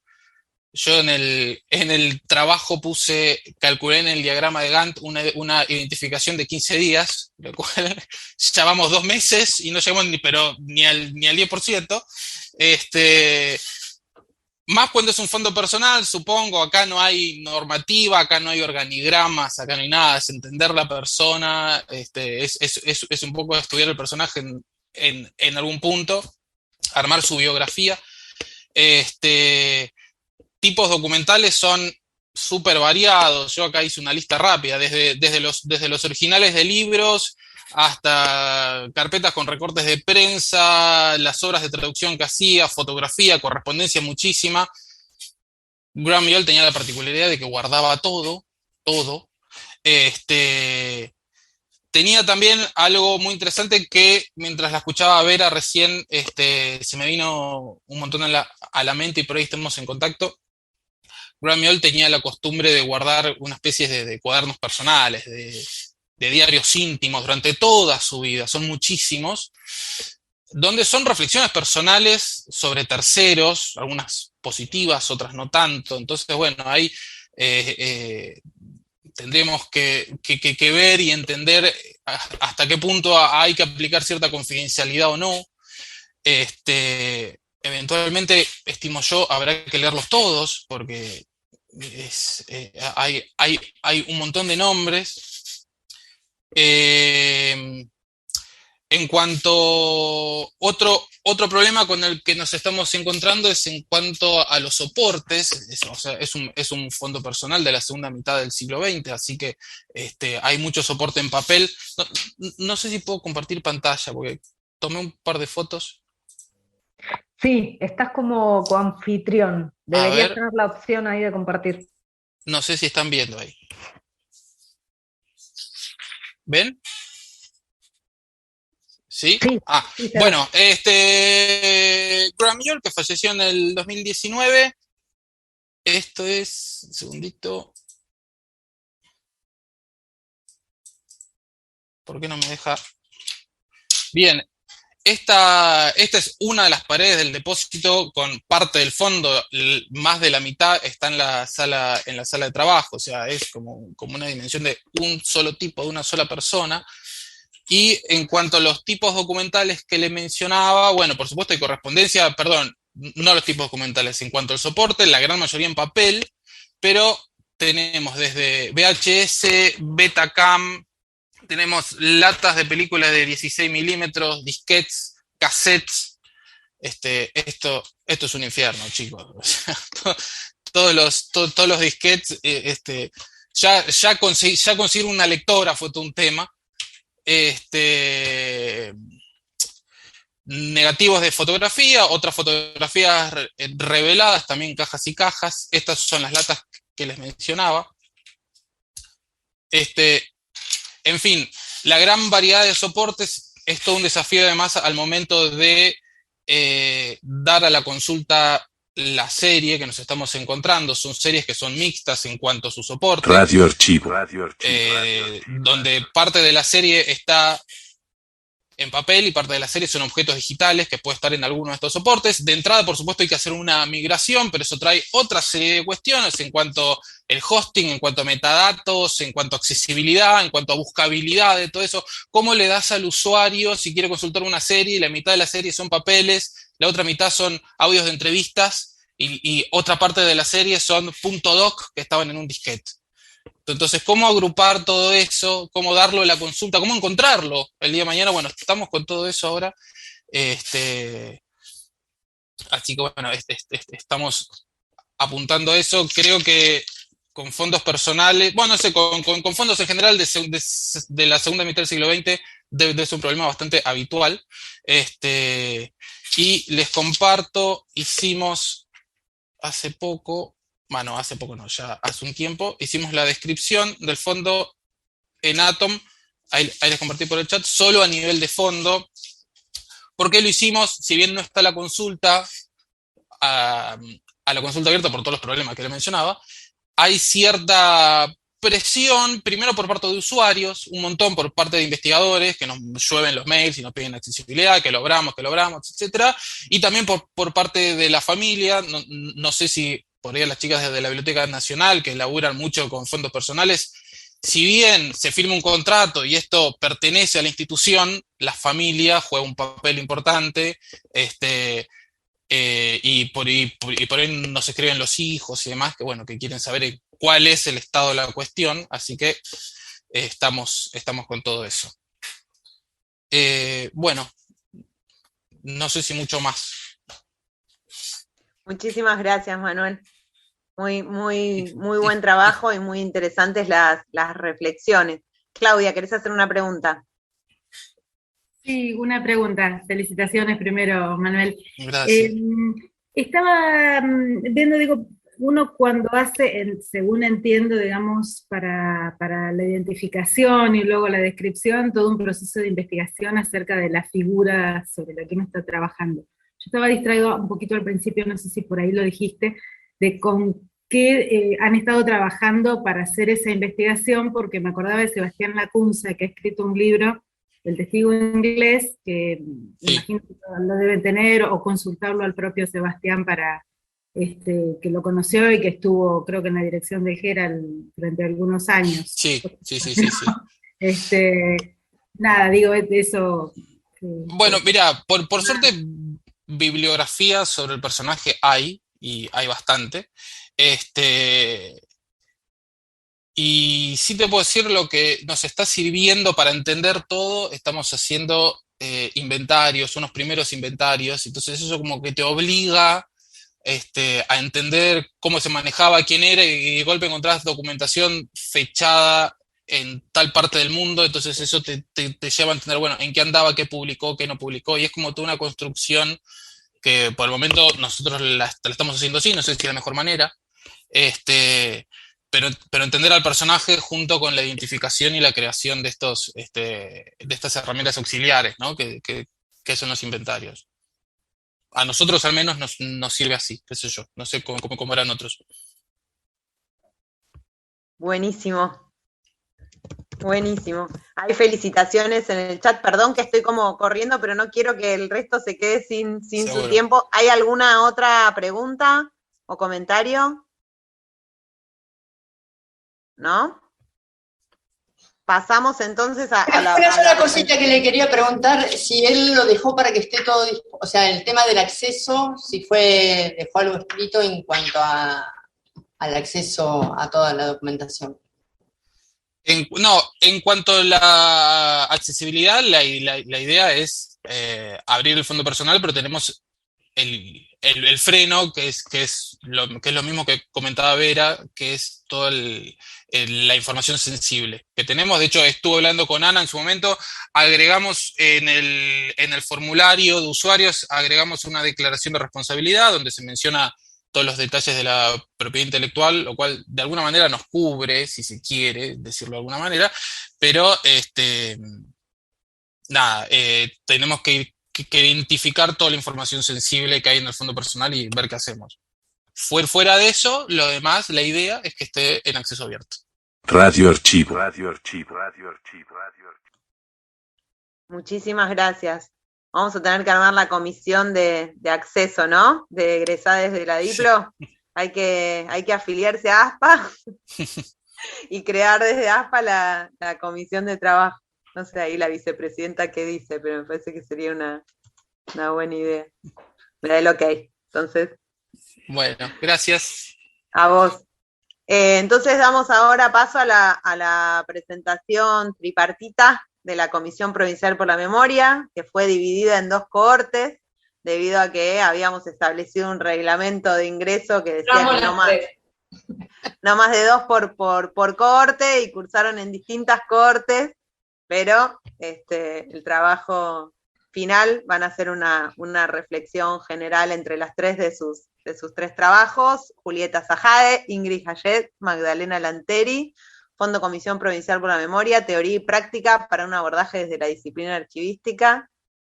Yo en el trabajo calculé en el diagrama de Gantt una identificación de 15 días, lo cual ya vamos 2 meses y no llegamos ni al 10%. Más cuando es un fondo personal, supongo, acá no hay normativa, acá no hay organigramas, acá no hay nada, es entender la persona, es un poco estudiar el personaje en algún punto, armar su biografía. Tipos documentales son súper variados. Yo acá hice una lista rápida, desde los originales de libros hasta carpetas con recortes de prensa, las obras de traducción que hacía, fotografía, correspondencia muchísima. Graham Yoll tenía la particularidad de que guardaba todo. Tenía también algo muy interesante que mientras la escuchaba a Vera recién, se me vino un montón a la mente, y por ahí estamos en contacto. Graham Yoll tenía la costumbre de guardar una especie de cuadernos personales, de diarios íntimos durante toda su vida, son muchísimos, donde son reflexiones personales sobre terceros, algunas positivas, otras no tanto. Entonces, bueno, ahí tendremos que ver y entender hasta qué punto hay que aplicar cierta confidencialidad o no. Eventualmente, estimo yo, habrá que leerlos todos, porque hay un montón de nombres. En cuanto otro problema con el que nos estamos encontrando es en cuanto a los soportes. Es un fondo personal de la segunda mitad del siglo XX, así que hay mucho soporte en papel. No sé si puedo compartir pantalla, porque tomé un par de fotos. Sí, estás como coanfitrión. Deberías tener la opción ahí de compartir. No sé si están viendo ahí. ¿Ven? ¿Sí? Sí, bueno, Graham Yoll, que falleció en el 2019. Esto es, un segundito. ¿Por qué no me deja? Bien, esta es una de las paredes del depósito con parte del fondo, más de la mitad está en la sala de trabajo, o sea, es como una dimensión de un solo tipo, de una sola persona. Y en cuanto a los tipos documentales que le mencionaba, bueno, por supuesto hay correspondencia, perdón, no los tipos documentales, en cuanto al soporte, la gran mayoría en papel, pero tenemos desde VHS, Betacam, tenemos latas de películas de 16 milímetros, disquetes, cassettes. Esto es un infierno, chicos. Todos los disquetes, ya conseguir una lectora fue todo un tema. Negativos de fotografía, otras fotografías reveladas, también cajas y cajas. Estas son las latas que les mencionaba. En fin, la gran variedad de soportes es todo un desafío además al momento de dar a la consulta la serie que nos estamos encontrando. Son series que son mixtas en cuanto a su soporte. Radio Archivo. Donde parte de la serie está en papel y parte de la serie son objetos digitales que puede estar en alguno de estos soportes. De entrada, por supuesto, hay que hacer una migración, pero eso trae otra serie de cuestiones en cuanto al hosting, en cuanto a metadatos, en cuanto a accesibilidad, en cuanto a buscabilidad de todo eso. ¿Cómo le das al usuario si quiere consultar una serie y la mitad de la serie son papeles, la otra mitad son audios de entrevistas y otra parte de la serie son .doc que estaban en un disquete? Entonces, ¿cómo agrupar todo eso? ¿Cómo darlo a la consulta? ¿Cómo encontrarlo el día de mañana? Bueno, estamos con todo eso ahora. Así que bueno, estamos apuntando a eso. Creo que con fondos personales, bueno, no sé, con fondos en general de la segunda mitad del siglo XX debe ser un problema bastante habitual. Y les comparto, hicimos hace poco no, ya hace un tiempo, hicimos la descripción del fondo en Atom, ahí les compartí por el chat, solo a nivel de fondo. ¿Por qué lo hicimos? Si bien no está la consulta, a la consulta abierta por todos los problemas que les mencionaba, hay cierta presión, primero por parte de usuarios, un montón por parte de investigadores, que nos llueven los mails y nos piden accesibilidad, que lo abramos, etc. Y también por parte de la familia, no sé si por ahí las chicas desde la Biblioteca Nacional, que laburan mucho con fondos personales, si bien se firma un contrato y esto pertenece a la institución, la familia juega un papel importante, y por ahí nos escriben los hijos y demás, que bueno, que quieren saber cuál es el estado de la cuestión, así que estamos con todo eso. Bueno, no sé si mucho más. Muchísimas gracias, Manuel. Muy buen trabajo y muy interesantes las reflexiones. Claudia, ¿querés hacer una pregunta? Sí, una pregunta. Felicitaciones primero, Manuel. Gracias. Estaba viendo, digo, uno cuando hace, según entiendo, digamos, para la identificación y luego la descripción, todo un proceso de investigación acerca de la figura sobre la que uno está trabajando. Yo estaba distraído un poquito al principio, no sé si por ahí lo dijiste, de con qué han estado trabajando para hacer esa investigación, porque me acordaba de Sebastián Lacunza, que ha escrito un libro, El testigo inglés, que imagino que lo deben tener, o consultarlo al propio Sebastián para que lo conoció y que estuvo, creo que en la dirección de Gerald durante algunos años. Sí. Nada, digo, eso. Bueno, mira, por suerte, bibliografía sobre el personaje hay, y hay bastante. Y sí te puedo decir lo que nos está sirviendo para entender todo. Estamos haciendo inventarios, unos primeros inventarios, entonces eso como que te obliga a entender cómo se manejaba, quién era, y de golpe encontrás documentación fechada en tal parte del mundo, entonces eso te lleva a entender, bueno, en qué andaba, qué publicó, qué no publicó, y es como toda una construcción que por el momento nosotros la estamos haciendo así, no sé si es la mejor manera, pero entender al personaje junto con la identificación y la creación de estas herramientas auxiliares, ¿no? que son los inventarios. A nosotros al menos nos sirve así, qué sé yo, no sé cómo eran otros. Buenísimo. Buenísimo. Hay felicitaciones en el chat. Perdón que estoy como corriendo, pero no quiero que el resto se quede sin su tiempo. ¿Hay alguna otra pregunta o comentario? ¿No? Pasamos entonces a la... Una cosita que le quería preguntar, si él lo dejó para que esté todo, o sea, el tema del acceso, si dejó algo escrito en cuanto al acceso a toda la documentación. En cuanto a la accesibilidad, la idea es abrir el fondo personal, pero tenemos el freno, que es lo mismo que comentaba Vera, que es toda la información sensible que tenemos. De hecho, estuve hablando con Ana en su momento, agregamos en el formulario de usuarios, agregamos una declaración de responsabilidad donde se menciona todos los detalles de la propiedad intelectual, lo cual de alguna manera nos cubre, si se quiere decirlo de alguna manera, pero tenemos que identificar toda la información sensible que hay en el fondo personal y ver qué hacemos. Fuera de eso, lo demás, la idea es que esté en acceso abierto. Radio Archivo. Muchísimas gracias. Vamos a tener que armar la comisión de acceso, ¿no? De egresados de la Diplo. Sí. Hay que afiliarse a ASPA y crear desde ASPA la comisión de trabajo. No sé ahí la vicepresidenta qué dice, pero me parece que sería una buena idea. Me da el ok. Entonces. Bueno, gracias. A vos. Entonces damos ahora paso a la presentación tripartita de la Comisión Provincial por la Memoria, que fue dividida en 2 cohortes, debido a que habíamos establecido un reglamento de ingreso que decía que no más de 2 por cohorte, y cursaron en distintas cohortes, pero el trabajo final van a hacer una reflexión general entre las 3 de sus 3 trabajos: Julieta Sajade, Ingrid Hayet, Magdalena Lanteri, Fondo Comisión Provincial por la Memoria, Teoría y Práctica para un abordaje desde la disciplina archivística.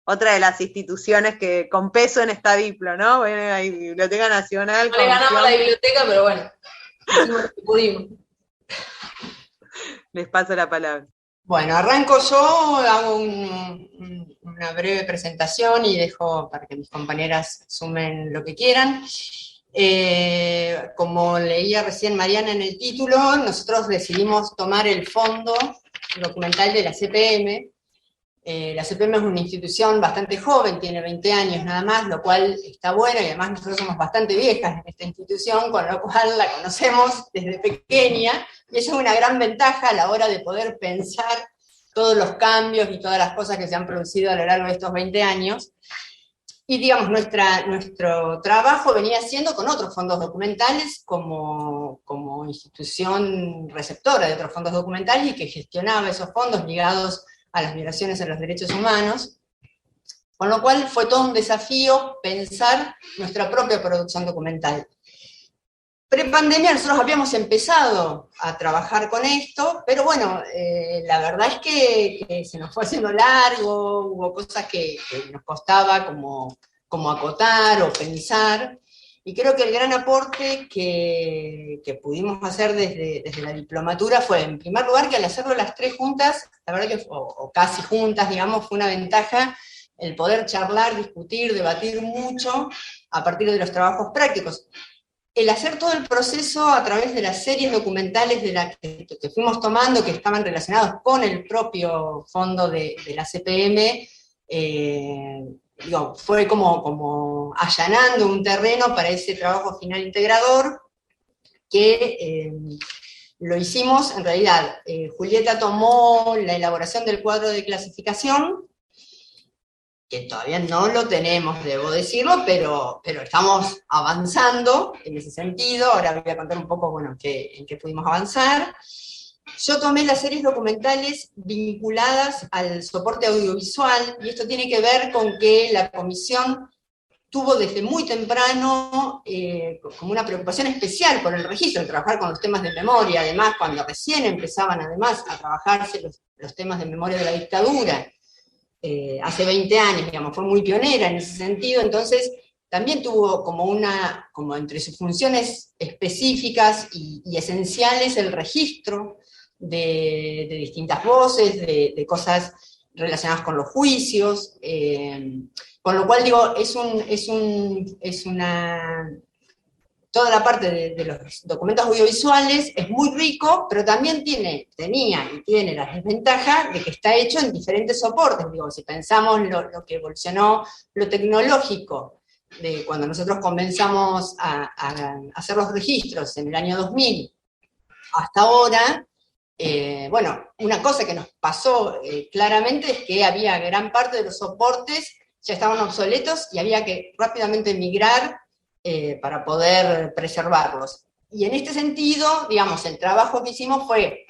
Otra de las instituciones que con peso en esta Diplo, ¿no? Bueno, hay Biblioteca Nacional. No le ganamos la biblioteca, pero bueno, hicimos lo que pudimos. Les paso la palabra. Bueno, arranco yo, hago una breve presentación y dejo para que mis compañeras sumen lo que quieran. Como leía recién Mariana en el título, nosotros decidimos tomar el fondo documental de la CPM. La CPM es una institución bastante joven, tiene 20 años nada más, lo cual está bueno, y además nosotros somos bastante viejas en esta institución, con lo cual la conocemos desde pequeña, y eso es una gran ventaja a la hora de poder pensar todos los cambios y todas las cosas que se han producido a lo largo de estos 20 años. Y digamos, nuestro trabajo venía siendo con otros fondos documentales como institución receptora de otros fondos documentales y que gestionaba esos fondos ligados a las violaciones a los derechos humanos, con lo cual fue todo un desafío pensar nuestra propia producción documental. Pre-pandemia nosotros habíamos empezado a trabajar con esto, pero bueno, la verdad es que se nos fue haciendo largo, hubo cosas que nos costaba como acotar o pensar, y creo que el gran aporte que pudimos hacer desde la diplomatura fue, en primer lugar, que al hacerlo las 3 juntas, la verdad que, o casi juntas, digamos, fue una ventaja el poder charlar, discutir, debatir mucho a partir de los trabajos prácticos. El hacer todo el proceso a través de las series documentales que fuimos tomando, que estaban relacionados con el propio fondo de la CPM, fue como allanando un terreno para ese trabajo final integrador, que lo hicimos, en realidad, Julieta tomó la elaboración del cuadro de clasificación, que todavía no lo tenemos, debo decirlo, pero estamos avanzando en ese sentido. Ahora voy a contar un poco, en qué pudimos avanzar. Yo tomé las series documentales vinculadas al soporte audiovisual, y esto tiene que ver con que la comisión tuvo desde muy temprano como una preocupación especial por el registro, de trabajar con los temas de memoria, además cuando recién empezaban además a trabajarse los temas de memoria de la dictadura, hace 20 años, digamos, fue muy pionera en ese sentido. Entonces también tuvo como entre sus funciones específicas y esenciales el registro de distintas voces, de cosas relacionadas con los juicios, con lo cual digo, toda la parte de los documentos audiovisuales es muy rico, pero también tenía y tiene la desventaja de que está hecho en diferentes soportes. Digo, si pensamos lo que evolucionó, lo tecnológico, de cuando nosotros comenzamos a hacer los registros en el año 2000 hasta ahora, bueno, una cosa que nos pasó claramente es que había gran parte de los soportes ya estaban obsoletos y había que rápidamente migrar para poder preservarlos. Y en este sentido, digamos, el trabajo que hicimos fue,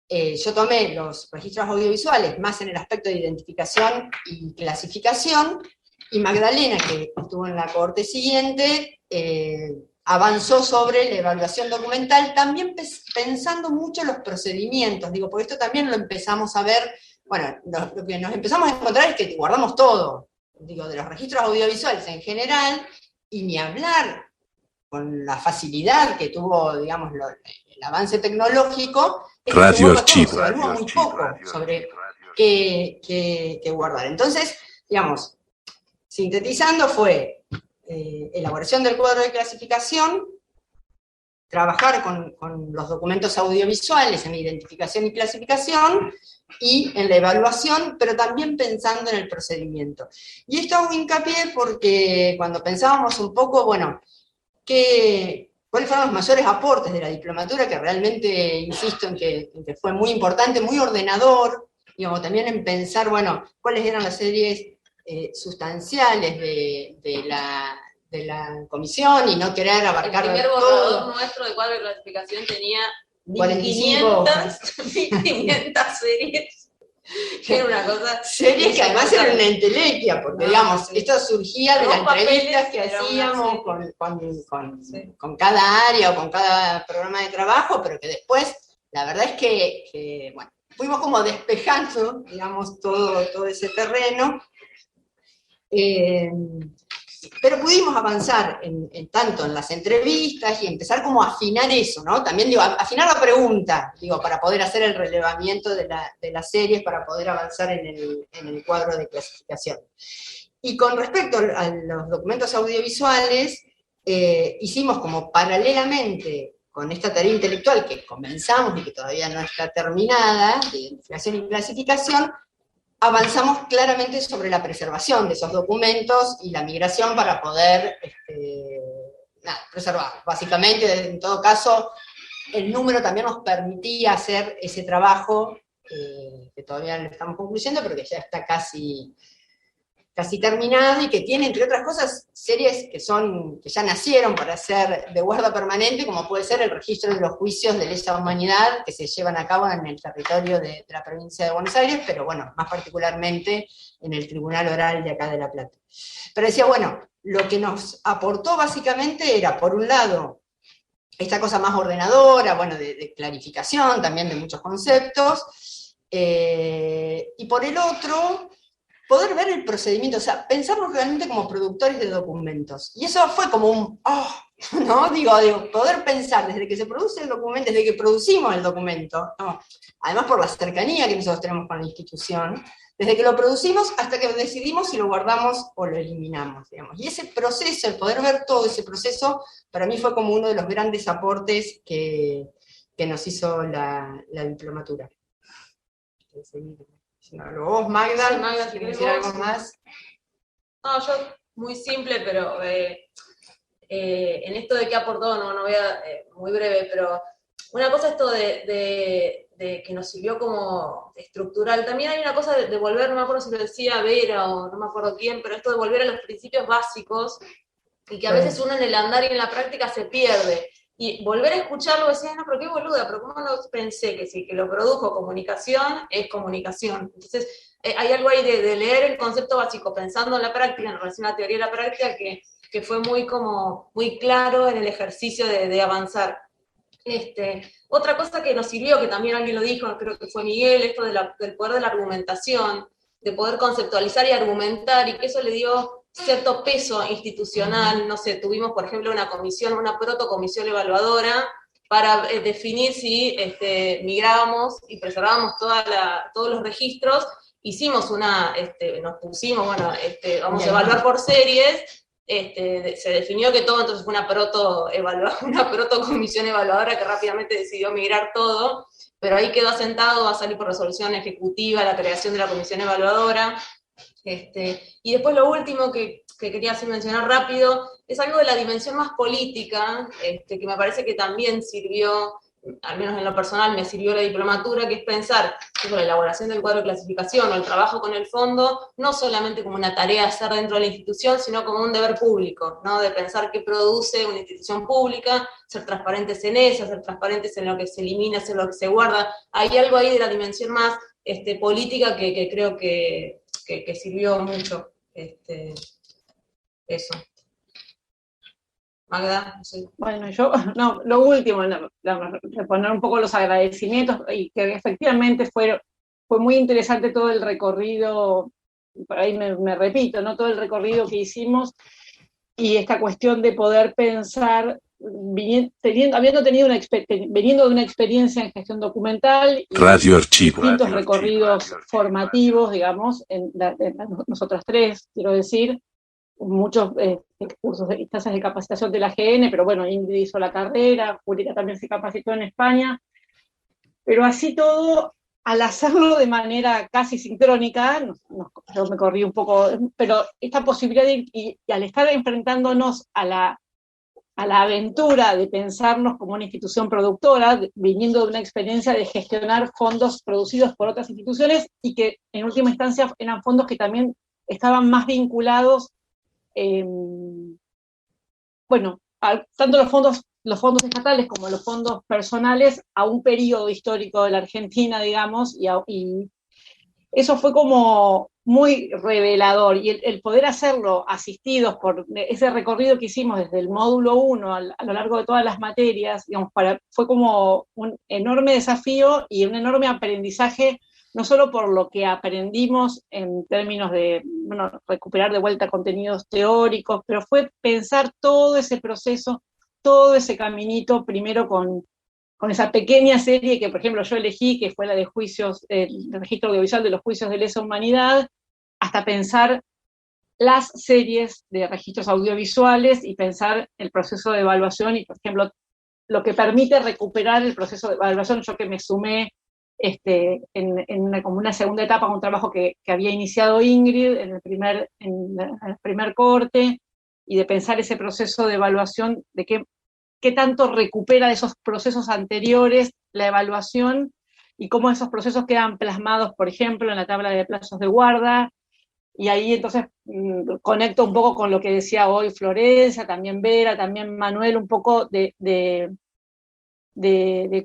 yo tomé los registros audiovisuales más en el aspecto de identificación y clasificación, y Magdalena, que estuvo en la cohorte siguiente, avanzó sobre la evaluación documental, también pensando mucho en los procedimientos, digo, porque esto también lo empezamos a ver, bueno, lo que nos empezamos a encontrar es que guardamos todo, digo, de los registros audiovisuales en general, y ni hablar con la facilidad que tuvo, digamos, el avance tecnológico, Radio Archivo. Se evalúa muy poco sobre qué guardar. Entonces, digamos, sintetizando fue elaboración del cuadro de clasificación, trabajar con los documentos audiovisuales en identificación y clasificación, y en la evaluación, pero también pensando en el procedimiento. Y esto hago hincapié porque cuando pensábamos un poco, bueno, cuáles fueron los mayores aportes de la diplomatura, que realmente insisto en que fue muy importante, muy ordenador, digamos, también en pensar, bueno, cuáles eran las series sustanciales de la comisión y no querer abarcar todo. El primer borrador nuestro de cuadro de clasificación tenía 1500 series. Era una cosa... Series que además eran una entelequia, porque digamos, esto surgía de las entrevistas que hacíamos con cada área o con cada programa de trabajo, pero que después, la verdad es que bueno, fuimos como despejando, digamos, todo ese terreno. Pero pudimos avanzar tanto en las entrevistas y empezar como a afinar eso, ¿no? También digo, afinar la pregunta, digo, para poder hacer el relevamiento de las series, para poder avanzar en el cuadro de clasificación. Y con respecto a los documentos audiovisuales, hicimos como paralelamente con esta tarea intelectual que comenzamos y que todavía no está terminada, de identificación y clasificación, avanzamos claramente sobre la preservación de esos documentos y la migración para poder preservar. Básicamente, en todo caso, el número también nos permitía hacer ese trabajo, que todavía no estamos concluyendo, pero que ya está casi terminado, y que tiene, entre otras cosas, series que ya nacieron para ser de guarda permanente, como puede ser el registro de los juicios de lesa humanidad que se llevan a cabo en el territorio de la provincia de Buenos Aires, pero bueno, más particularmente en el Tribunal Oral de acá de La Plata. Pero decía, bueno, lo que nos aportó básicamente era, por un lado, esta cosa más ordenadora, bueno, de clarificación también de muchos conceptos, y por el otro, poder ver el procedimiento, o sea, pensarnos realmente como productores de documentos. Y eso fue como ¿no? Digo, poder pensar desde que se produce el documento, desde que producimos el documento, ¿no? Además por la cercanía que nosotros tenemos con la institución, desde que lo producimos hasta que decidimos si lo guardamos o lo eliminamos, digamos. Y ese proceso, el poder ver todo ese proceso, para mí fue como uno de los grandes aportes que nos hizo la diplomatura. Vos, Magda, Sí, Magda, ¿quieres decir algo más? No, yo muy simple, pero en esto de qué aportó, no voy a, muy breve, pero una cosa esto de que nos sirvió como estructural, también hay una cosa de volver, no me acuerdo si lo decía Vera o no me acuerdo quién, pero esto de volver a los principios básicos, y que a veces uno en el andar y en la práctica se pierde. Y volver a escucharlo, decía, no, pero qué boluda, pero cómo no pensé que si que lo produjo comunicación, es comunicación. Entonces, hay algo ahí de leer el concepto básico, pensando en la práctica, en relación a la teoría de la práctica, que fue muy claro en el ejercicio de avanzar. Otra cosa que nos sirvió, que también alguien lo dijo, creo que fue Miguel, esto del poder de la argumentación, de poder conceptualizar y argumentar, y que eso le dio cierto peso institucional. No sé, tuvimos, por ejemplo, una protocomisión evaluadora, para definir si migrábamos y preservábamos todos los registros. Hicimos nos pusimos, vamos a evaluar por series, se definió que todo, entonces fue una protocomisión evaluadora que rápidamente decidió migrar todo, pero ahí quedó asentado, va a salir por resolución ejecutiva la creación de la comisión evaluadora. Y después lo último que quería así mencionar rápido, es algo de la dimensión más política, que me parece que también sirvió, al menos en lo personal me sirvió la diplomatura, que es pensar que la elaboración del cuadro de clasificación o el trabajo con el fondo, no solamente como una tarea a hacer dentro de la institución, sino como un deber público, ¿no? De pensar qué produce una institución pública, ser transparentes en eso, ser transparentes en lo que se elimina, en lo que se guarda. Hay algo ahí de la dimensión más política que creo que sirvió mucho. Eso. Magda, no sé. Bueno, yo, no, lo último, poner un poco los agradecimientos, y que efectivamente fue muy interesante todo el recorrido, por ahí me repito, ¿no? Todo el recorrido que hicimos, y esta cuestión de poder pensar, veniendo de una experiencia en gestión documental, y Radio Archivo. Distintos recorridos formativos, digamos, nosotras tres, quiero decir, muchos cursos y tasas de capacitación de la GN, pero bueno, Ingrid hizo la carrera, Julieta también se capacitó en España, pero así todo, al hacerlo de manera casi sincrónica, yo me corrí un poco, pero esta posibilidad y al estar enfrentándonos a la aventura de pensarnos como una institución productora, viniendo de una experiencia de gestionar fondos producidos por otras instituciones, y que en última instancia eran fondos que también estaban más vinculados, tanto los fondos estatales como los fondos personales, a un periodo histórico de la Argentina, digamos, y eso fue como muy revelador, y el poder hacerlo asistidos por ese recorrido que hicimos desde el módulo 1 a lo largo de todas las materias, digamos, fue como un enorme desafío y un enorme aprendizaje, no solo por lo que aprendimos en términos de recuperar de vuelta contenidos teóricos, pero fue pensar todo ese proceso, todo ese caminito, primero con esa pequeña serie que, por ejemplo, yo elegí, que fue la de juicios, el registro audiovisual de los juicios de lesa humanidad, hasta pensar las series de registros audiovisuales y pensar el proceso de evaluación, y, por ejemplo, lo que permite recuperar el proceso de evaluación. Yo que me sumé como una segunda etapa, un trabajo que había iniciado Ingrid en el primer corte, y de pensar ese proceso de evaluación, de qué tanto recupera de esos procesos anteriores la evaluación, y cómo esos procesos quedan plasmados, por ejemplo, en la tabla de plazos de guarda. Y ahí entonces conecto un poco con lo que decía hoy Florencia, también Vera, también Manuel, un poco de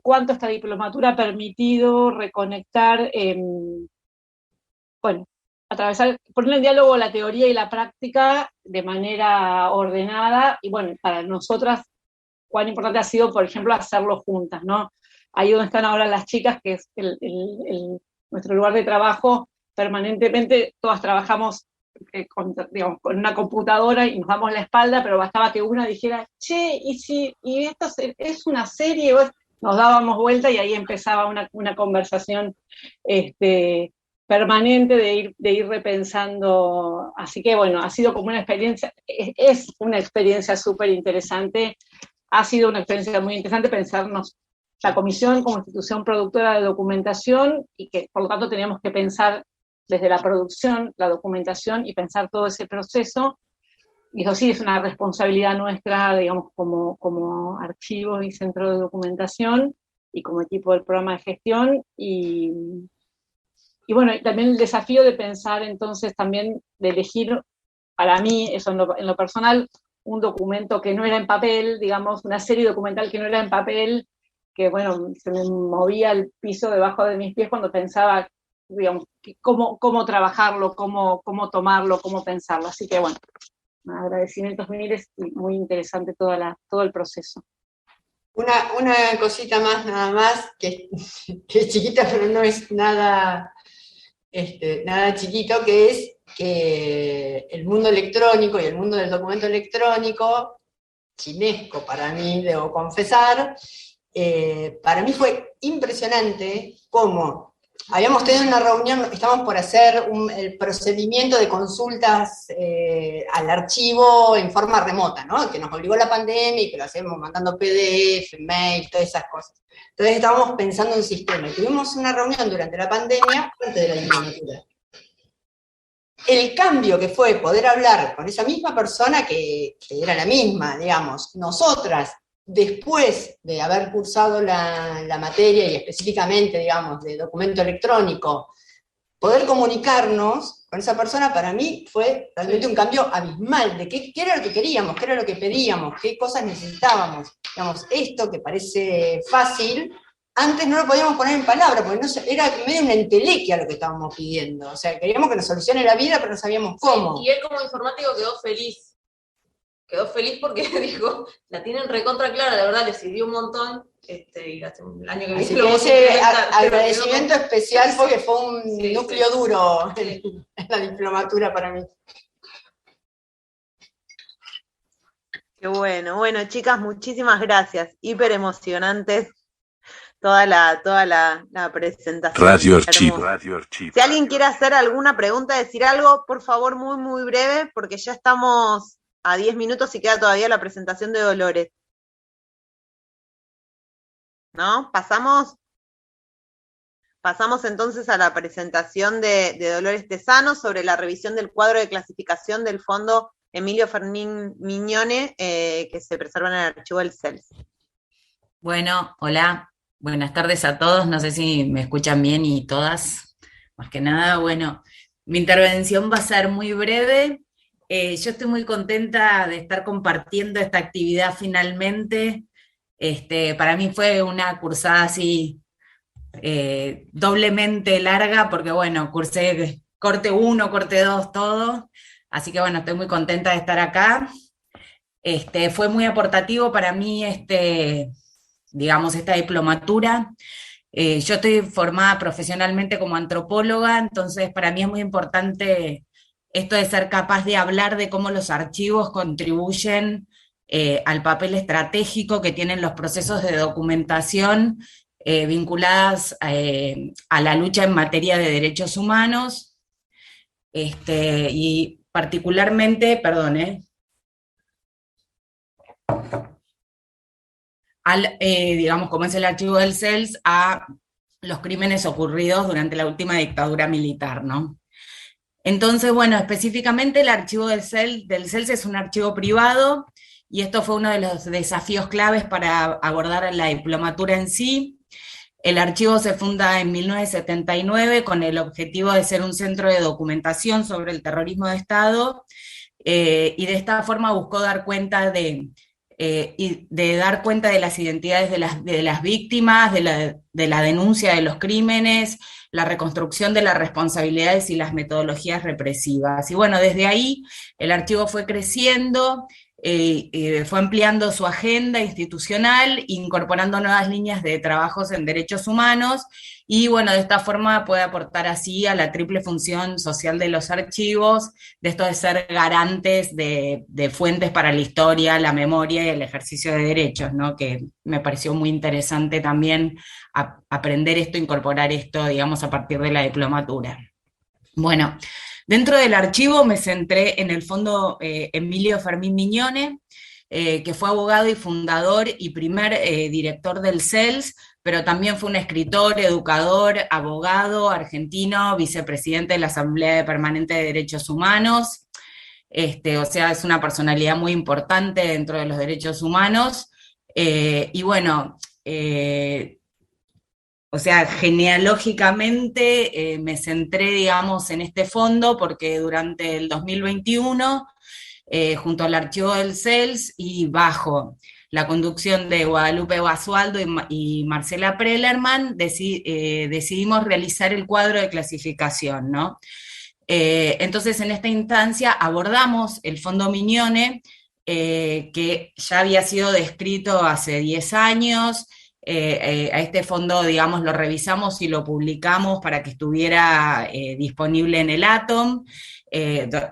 cuánto esta diplomatura ha permitido reconectar, poner en diálogo la teoría y la práctica de manera ordenada, y bueno, para nosotras cuán importante ha sido, por ejemplo, hacerlo juntas, ¿no? Ahí donde están ahora las chicas, que es nuestro lugar de trabajo, permanentemente todas trabajamos con una computadora y nos damos la espalda, pero bastaba que una dijera, che, y esto es una serie, nos dábamos vuelta y ahí empezaba una conversación permanente de ir repensando. Así que bueno, ha sido como una experiencia, es una experiencia súper interesante, ha sido una experiencia muy interesante pensarnos la comisión como institución productora de documentación, y que por lo tanto teníamos que pensar desde la producción, la documentación, y pensar todo ese proceso. Y eso sí es una responsabilidad nuestra, digamos, como archivo y centro de documentación, y como equipo del programa de gestión, y bueno, y también el desafío de pensar entonces también, de elegir, para mí, eso en lo personal, un documento que no era en papel, digamos, una serie documental que no era en papel, que bueno, se me movía el piso debajo de mis pies cuando pensaba, digamos, cómo trabajarlo, cómo tomarlo, cómo pensarlo. Así que bueno, agradecimientos miles, y muy interesante todo el proceso. Una cosita más, nada más, que es chiquita, pero no es nada chiquito, que es que el mundo electrónico y el mundo del documento electrónico, chinesco para mí, debo confesar, para mí fue impresionante cómo habíamos tenido una reunión, estábamos por hacer el procedimiento de consultas al archivo en forma remota, ¿no? Que nos obligó la pandemia y que lo hacemos mandando PDF, mail, todas esas cosas. Entonces estábamos pensando en un sistema. Y tuvimos una reunión durante la pandemia antes de la diplomatura. El cambio que fue poder hablar con esa misma persona que era la misma, digamos, nosotras, después de haber cursado la materia y específicamente, digamos, de documento electrónico, poder comunicarnos con esa persona para mí fue realmente un cambio abismal de qué era lo que queríamos, qué era lo que pedíamos, qué cosas necesitábamos. Digamos, esto que parece fácil, antes no lo podíamos poner en palabras, porque no, era medio una entelequia lo que estábamos pidiendo. O sea, queríamos que nos solucione la vida, pero no sabíamos cómo. Sí, y él como informático quedó feliz. Quedó feliz porque dijo, la tienen recontra clara, de verdad, le sirvió un montón. Y hace un año que Así viene que ese agradecimiento especial porque fue un núcleo duro en la diplomatura para mí. Qué bueno. Bueno, chicas, muchísimas gracias. Hiper emocionantes toda la presentación. Radio Archivo. Si alguien quiere hacer alguna pregunta, decir algo, por favor, muy, muy breve, porque ya estamos a 10 minutos y queda todavía la presentación de Dolores. ¿No? ¿Pasamos entonces a la presentación de Dolores Tesano sobre la revisión del cuadro de clasificación del Fondo Emilio Fermín Mignone, que se preserva en el archivo del CELS. Bueno, hola, buenas tardes a todos, no sé si me escuchan bien y todas, más que nada, bueno, mi intervención va a ser muy breve. Yo estoy muy contenta de estar compartiendo esta actividad finalmente. Para mí fue una cursada así doblemente larga, porque bueno, cursé corte 1, corte 2, todo, así que bueno, estoy muy contenta de estar acá. Fue muy aportativo para mí, digamos, esta diplomatura. Yo estoy formada profesionalmente como antropóloga, entonces para mí es muy importante esto de ser capaz de hablar de cómo los archivos contribuyen al papel estratégico que tienen los procesos de documentación vinculadas a la lucha en materia de derechos humanos, y particularmente, digamos, como es el archivo del CELS, a los crímenes ocurridos durante la última dictadura militar, ¿no? Entonces, bueno, específicamente el archivo del CELS es un archivo privado, y esto fue uno de los desafíos claves para abordar la diplomatura en sí. El archivo se funda en 1979 con el objetivo de ser un centro de documentación sobre el terrorismo de Estado, y de esta forma buscó dar cuenta de las identidades de las víctimas, de la denuncia de los crímenes, la reconstrucción de las responsabilidades y las metodologías represivas. Y bueno, desde ahí el archivo fue creciendo, fue ampliando su agenda institucional, incorporando nuevas líneas de trabajos en derechos humanos, y bueno, de esta forma puede aportar así a la triple función social de los archivos, de esto de ser garantes de fuentes para la historia, la memoria y el ejercicio de derechos, ¿no? Que me pareció muy interesante también aprender esto, incorporar esto, digamos, a partir de la diplomatura. Bueno, dentro del archivo me centré en el Fondo Emilio Fermín Mignone, que fue abogado y fundador y primer director del CELS, pero también fue un escritor, educador, abogado argentino, vicepresidente de la Asamblea Permanente de Derechos Humanos. O sea, es una personalidad muy importante dentro de los derechos humanos. Y bueno, o sea, genealógicamente me centré, digamos, en este fondo porque durante el 2021, junto al archivo del CELS y bajo la conducción de Guadalupe Basualdo y Marcela Prellerman, decidimos realizar el cuadro de clasificación, ¿no? Entonces, en esta instancia abordamos el Fondo Mignone, que ya había sido descrito hace 10 años, a este fondo, digamos, lo revisamos y lo publicamos para que estuviera disponible en el ATOM,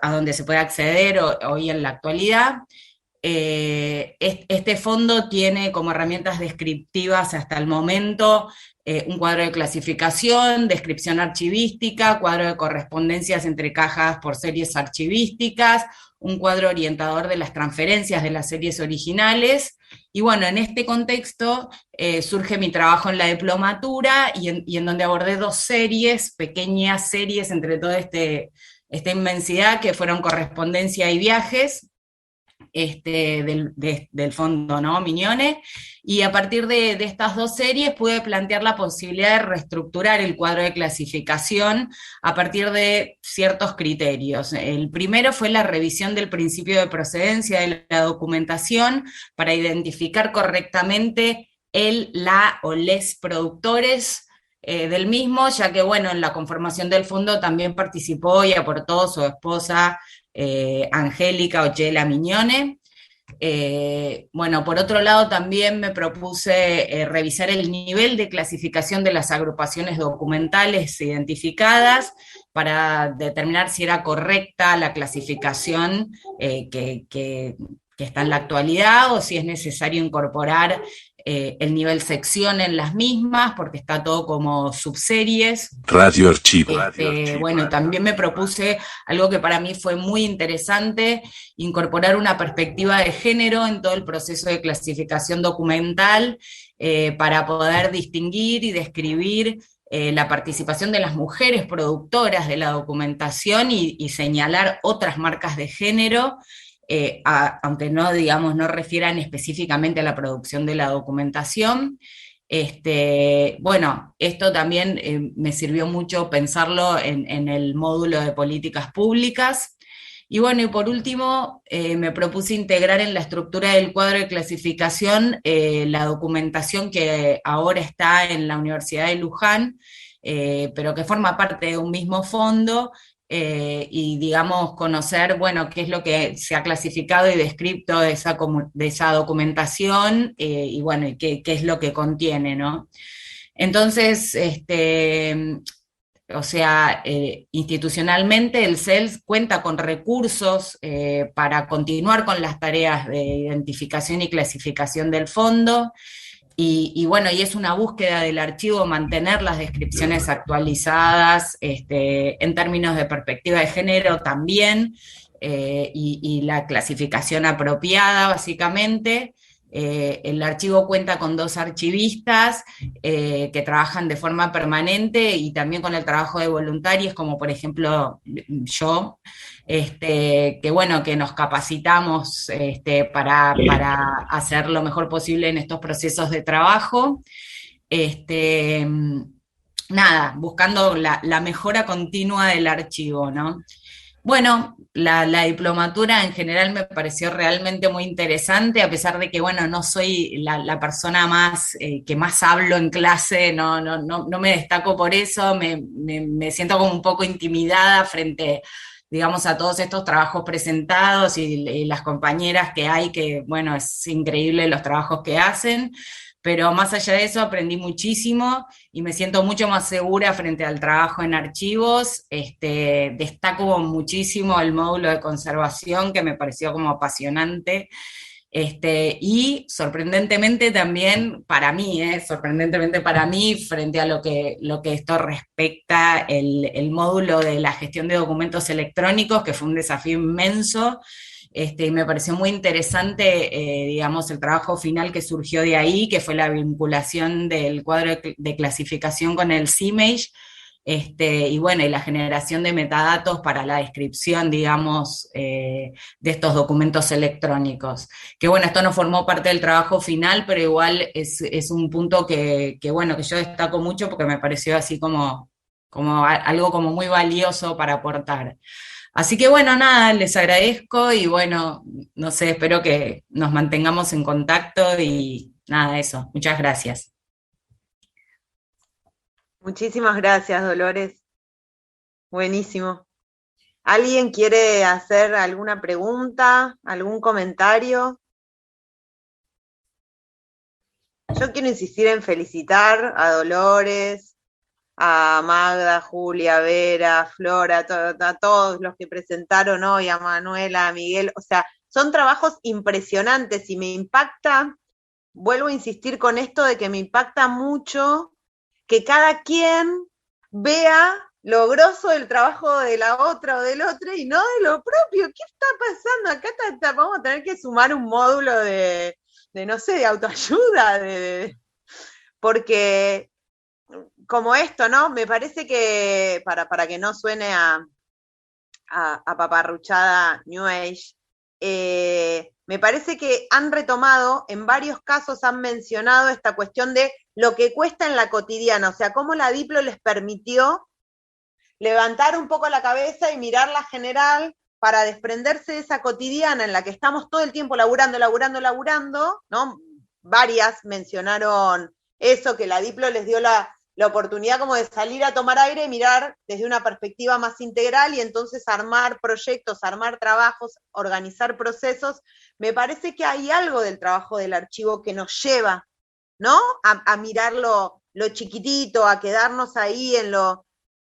a donde se puede acceder hoy en la actualidad. Este fondo tiene como herramientas descriptivas hasta el momento un cuadro de clasificación, descripción archivística, cuadro de correspondencias entre cajas por series archivísticas, un cuadro orientador de las transferencias de las series originales. Y bueno, en este contexto surge mi trabajo en la diplomatura y en donde abordé 2 series, pequeñas series entre toda esta inmensidad que fueron correspondencia y viajes, del fondo, ¿no? Mignone, y a partir de estas 2 series pude plantear la posibilidad de reestructurar el cuadro de clasificación a partir de ciertos criterios. El primero fue la revisión del principio de procedencia de la documentación para identificar correctamente el, la o les productores del mismo, ya que, bueno, en la conformación del fondo también participó y aportó su esposa Angélica Ochela Mignone. Bueno, por otro lado también me propuse revisar el nivel de clasificación de las agrupaciones documentales identificadas para determinar si era correcta la clasificación que está en la actualidad o si es necesario incorporar el nivel sección en las mismas, porque está todo como subseries. Radio Archivo. Bueno, también me propuse algo que para mí fue muy interesante, incorporar una perspectiva de género en todo el proceso de clasificación documental, para poder distinguir y describir la participación de las mujeres productoras de la documentación y señalar otras marcas de género, aunque no, digamos, no refieran específicamente a la producción de la documentación. Bueno, esto también me sirvió mucho pensarlo en el módulo de políticas públicas. Y bueno, y por último, me propuse integrar en la estructura del cuadro de clasificación la documentación que ahora está en la Universidad de Luján, pero que forma parte de un mismo fondo, y digamos conocer, bueno, qué es lo que se ha clasificado y descrito de esa documentación, y bueno, y qué es lo que contiene, ¿no? Entonces, o sea, institucionalmente el CELS cuenta con recursos para continuar con las tareas de identificación y clasificación del fondo. Y bueno, y es una búsqueda del archivo mantener las descripciones actualizadas, en términos de perspectiva de género también, y la clasificación apropiada, básicamente. El archivo cuenta con 2 archivistas que trabajan de forma permanente y también con el trabajo de voluntarios, como por ejemplo yo, que bueno, que nos capacitamos para hacer lo mejor posible en estos procesos de trabajo. Nada, buscando la mejora continua del archivo, ¿no? Bueno, la diplomatura en general me pareció realmente muy interesante, a pesar de que, bueno, no soy la persona más que más hablo en clase, no me destaco por eso, me siento como un poco intimidada frente, digamos, a todos estos trabajos presentados y las compañeras que hay, que, bueno, es increíble los trabajos que hacen. Pero más allá de eso aprendí muchísimo y me siento mucho más segura frente al trabajo en archivos. Destaco muchísimo el módulo de conservación, que me pareció como apasionante. Y sorprendentemente también para mí, frente a lo que esto respecta, el módulo de la gestión de documentos electrónicos, que fue un desafío inmenso. Y me pareció muy interesante, digamos, el trabajo final que surgió de ahí, que fue la vinculación del cuadro de clasificación con el CIMAGE, y bueno, y la generación de metadatos para la descripción, digamos, de estos documentos electrónicos. Que bueno, esto no formó parte del trabajo final, pero igual es un punto que bueno, que yo destaco mucho porque me pareció así como algo como muy valioso para aportar. Así que bueno, nada, les agradezco y bueno, no sé, espero que nos mantengamos en contacto y nada, eso. Muchas gracias. Muchísimas gracias, Dolores. Buenísimo. ¿Alguien quiere hacer alguna pregunta, algún comentario? Yo quiero insistir en felicitar a Dolores, a Magda, Julia, Vera, Flora, a todos los que presentaron hoy, a Manuela, a Miguel. O sea, son trabajos impresionantes y me impacta, vuelvo a insistir con esto de que me impacta mucho que cada quien vea lo grosso del trabajo de la otra o del otro y no de lo propio. ¿Qué está pasando? Acá vamos a tener que sumar un módulo de no sé, de autoayuda, porque como esto, ¿no? Me parece que, para que no suene a paparruchada New Age, me parece que han retomado, en varios casos han mencionado esta cuestión de lo que cuesta en la cotidiana, o sea, cómo la Diplo les permitió levantar un poco la cabeza y mirar la general para desprenderse de esa cotidiana en la que estamos todo el tiempo laburando, ¿no? Varias mencionaron eso, que la Diplo les dio la oportunidad como de salir a tomar aire y mirar desde una perspectiva más integral y entonces armar proyectos, armar trabajos, organizar procesos. Me parece que hay algo del trabajo del archivo que nos lleva, ¿no? A mirar lo chiquitito, a quedarnos ahí en lo...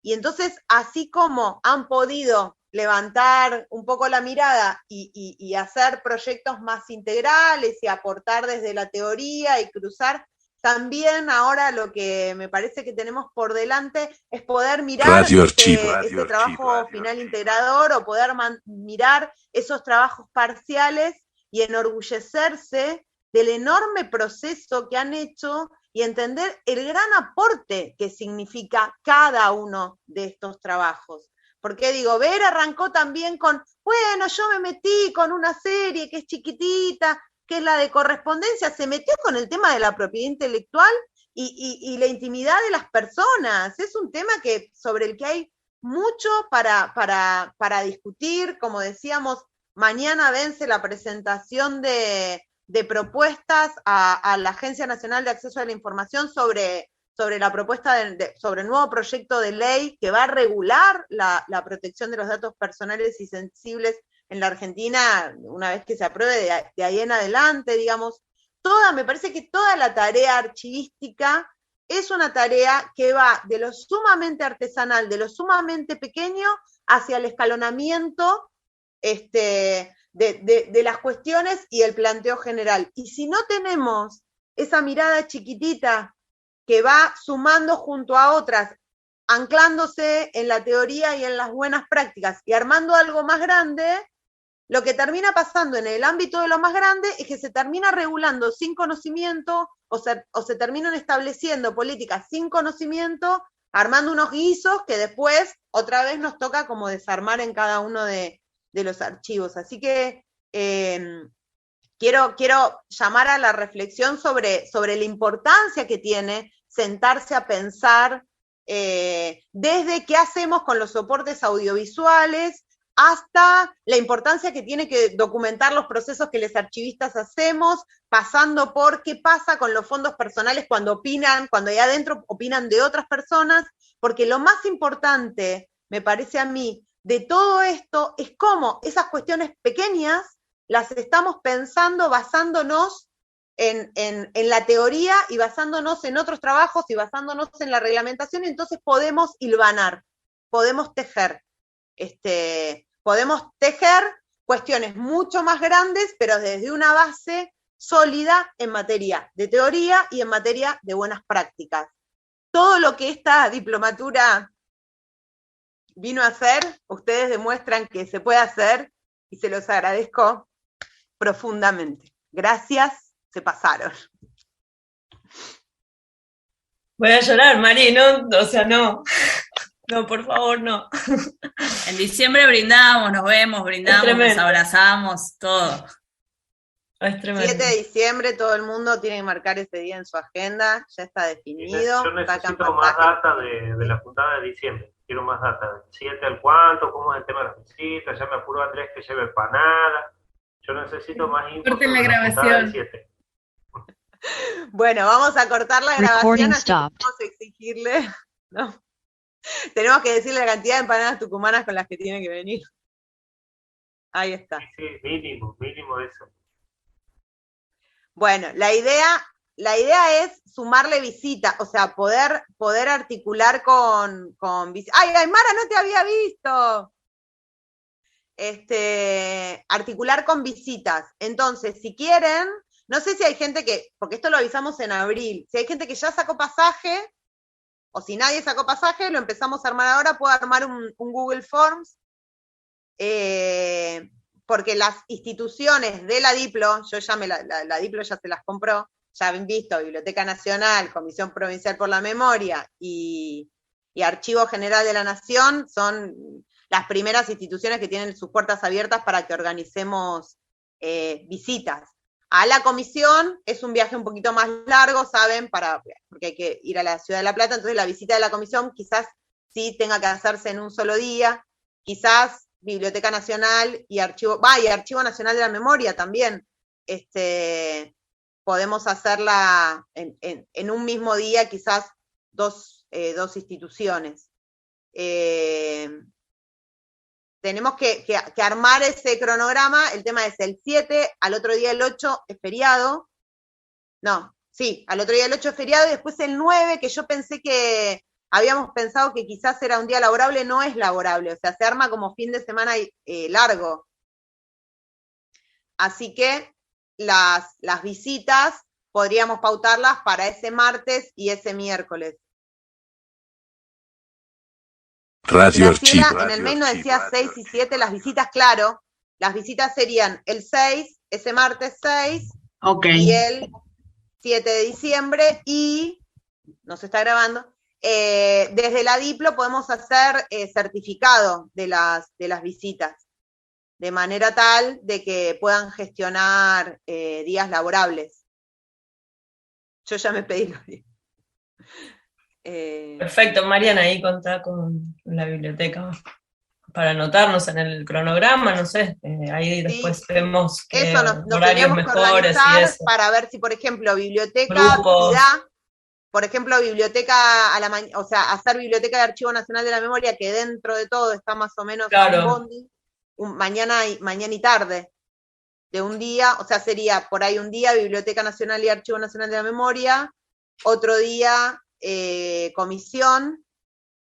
Y entonces, así como han podido levantar un poco la mirada y hacer proyectos más integrales y aportar desde la teoría y cruzar, también ahora lo que me parece que tenemos por delante es poder mirar ese trabajo final integrador o poder mirar esos trabajos parciales y enorgullecerse del enorme proceso que han hecho y entender el gran aporte que significa cada uno de estos trabajos. Porque digo, Ver arrancó también con, bueno, yo me metí con una serie que es chiquitita, que es la de correspondencia, se metió con el tema de la propiedad intelectual y la intimidad de las personas. Es un tema sobre el que hay mucho para discutir. Como decíamos, mañana vence la presentación de propuestas a la Agencia Nacional de Acceso a la Información sobre la propuesta sobre el nuevo proyecto de ley que va a regular la protección de los datos personales y sensibles en la Argentina, una vez que se apruebe de ahí en adelante, digamos. Me parece que toda la tarea archivística es una tarea que va de lo sumamente artesanal, de lo sumamente pequeño, hacia el escalonamiento de las cuestiones y el planteo general. Y si no tenemos esa mirada chiquitita que va sumando junto a otras, anclándose en la teoría y en las buenas prácticas y armando algo más grande, lo que termina pasando en el ámbito de lo más grande es que se termina regulando sin conocimiento o se terminan estableciendo políticas sin conocimiento, armando unos guisos que después otra vez nos toca como desarmar en cada uno de los archivos. Así que quiero llamar a la reflexión sobre la importancia que tiene sentarse a pensar desde qué hacemos con los soportes audiovisuales hasta la importancia que tiene que documentar los procesos que los archivistas hacemos, pasando por qué pasa con los fondos personales cuando opinan, cuando ahí adentro opinan de otras personas, porque lo más importante, me parece a mí, de todo esto es cómo esas cuestiones pequeñas las estamos pensando basándonos en la teoría y basándonos en otros trabajos y basándonos en la reglamentación, y entonces podemos hilvanar, podemos tejer. Podemos tejer cuestiones mucho más grandes, pero desde una base sólida en materia de teoría y en materia de buenas prácticas. Todo lo que esta diplomatura vino a hacer, ustedes demuestran que se puede hacer, y se los agradezco profundamente. Gracias, se pasaron. Voy a llorar, Mari, no, o sea, no. No, por favor, no. En diciembre brindamos, nos vemos, brindamos, nos abrazamos, todo. Es 7 de diciembre, todo el mundo tiene que marcar ese día en su agenda, ya está definido. Yo necesito más data de la juntada de diciembre, quiero más data. ¿Del 7 al cuánto? ¿Cómo es el tema de las visitas? Ya me apuró Andrés que lleve empanada. Yo necesito más info sobre la juntada del 7. Bueno, vamos a cortar la grabación, así que vamos a exigirle, ¿no? Tenemos que decirle la cantidad de empanadas tucumanas con las que tiene que venir. Ahí está. Sí, mínimo eso. Bueno, la idea es sumarle visita, o sea, poder articular con visita. ¡Ay, Aymara, no te había visto! articular con visitas. Entonces, si quieren, no sé si hay gente que, porque esto lo avisamos en abril, si hay gente que ya sacó pasaje, o si nadie sacó pasaje, lo empezamos a armar ahora, puedo armar un Google Forms, porque las instituciones de la Diplo, yo ya la Diplo ya se las compró, ya han visto Biblioteca Nacional, Comisión Provincial por la Memoria y Archivo General de la Nación, son las primeras instituciones que tienen sus puertas abiertas para que organicemos visitas. A la comisión es un viaje un poquito más largo, ¿saben? Porque hay que ir a la Ciudad de La Plata, entonces la visita de la comisión quizás sí tenga que hacerse en un solo día, quizás Biblioteca Nacional y Archivo Nacional de la Memoria también, podemos hacerla en un mismo día, quizás dos instituciones. Tenemos que armar ese cronograma, el tema es el 7, al otro día el 8 es feriado, no, sí, al otro día el 8 es feriado, y después el 9, que yo pensé que, habíamos pensado que quizás era un día laborable, no es laborable, o sea, se arma como fin de semana largo. Así que las visitas podríamos pautarlas para ese martes y ese miércoles. Radio Archivo. En el mail nos decía 6 y 7, las visitas, claro, las visitas serían el 6, ese martes 6, y el 7 de diciembre, y, no se está grabando, desde la Diplo podemos hacer certificado de las visitas, de manera tal de que puedan gestionar días laborables. Yo ya me pedí los días. Perfecto, Mariana, ahí contá con la biblioteca para anotarnos en el cronograma, no sé, ahí después vemos que horarios mejores y eso. Para ver si, por ejemplo, biblioteca, por ejemplo, biblioteca o sea, hacer biblioteca de Archivo Nacional de la Memoria, que dentro de todo está más o menos en bondi, mañana y tarde, de un día, o sea, sería por ahí un día Biblioteca Nacional y Archivo Nacional de la Memoria, otro día comisión,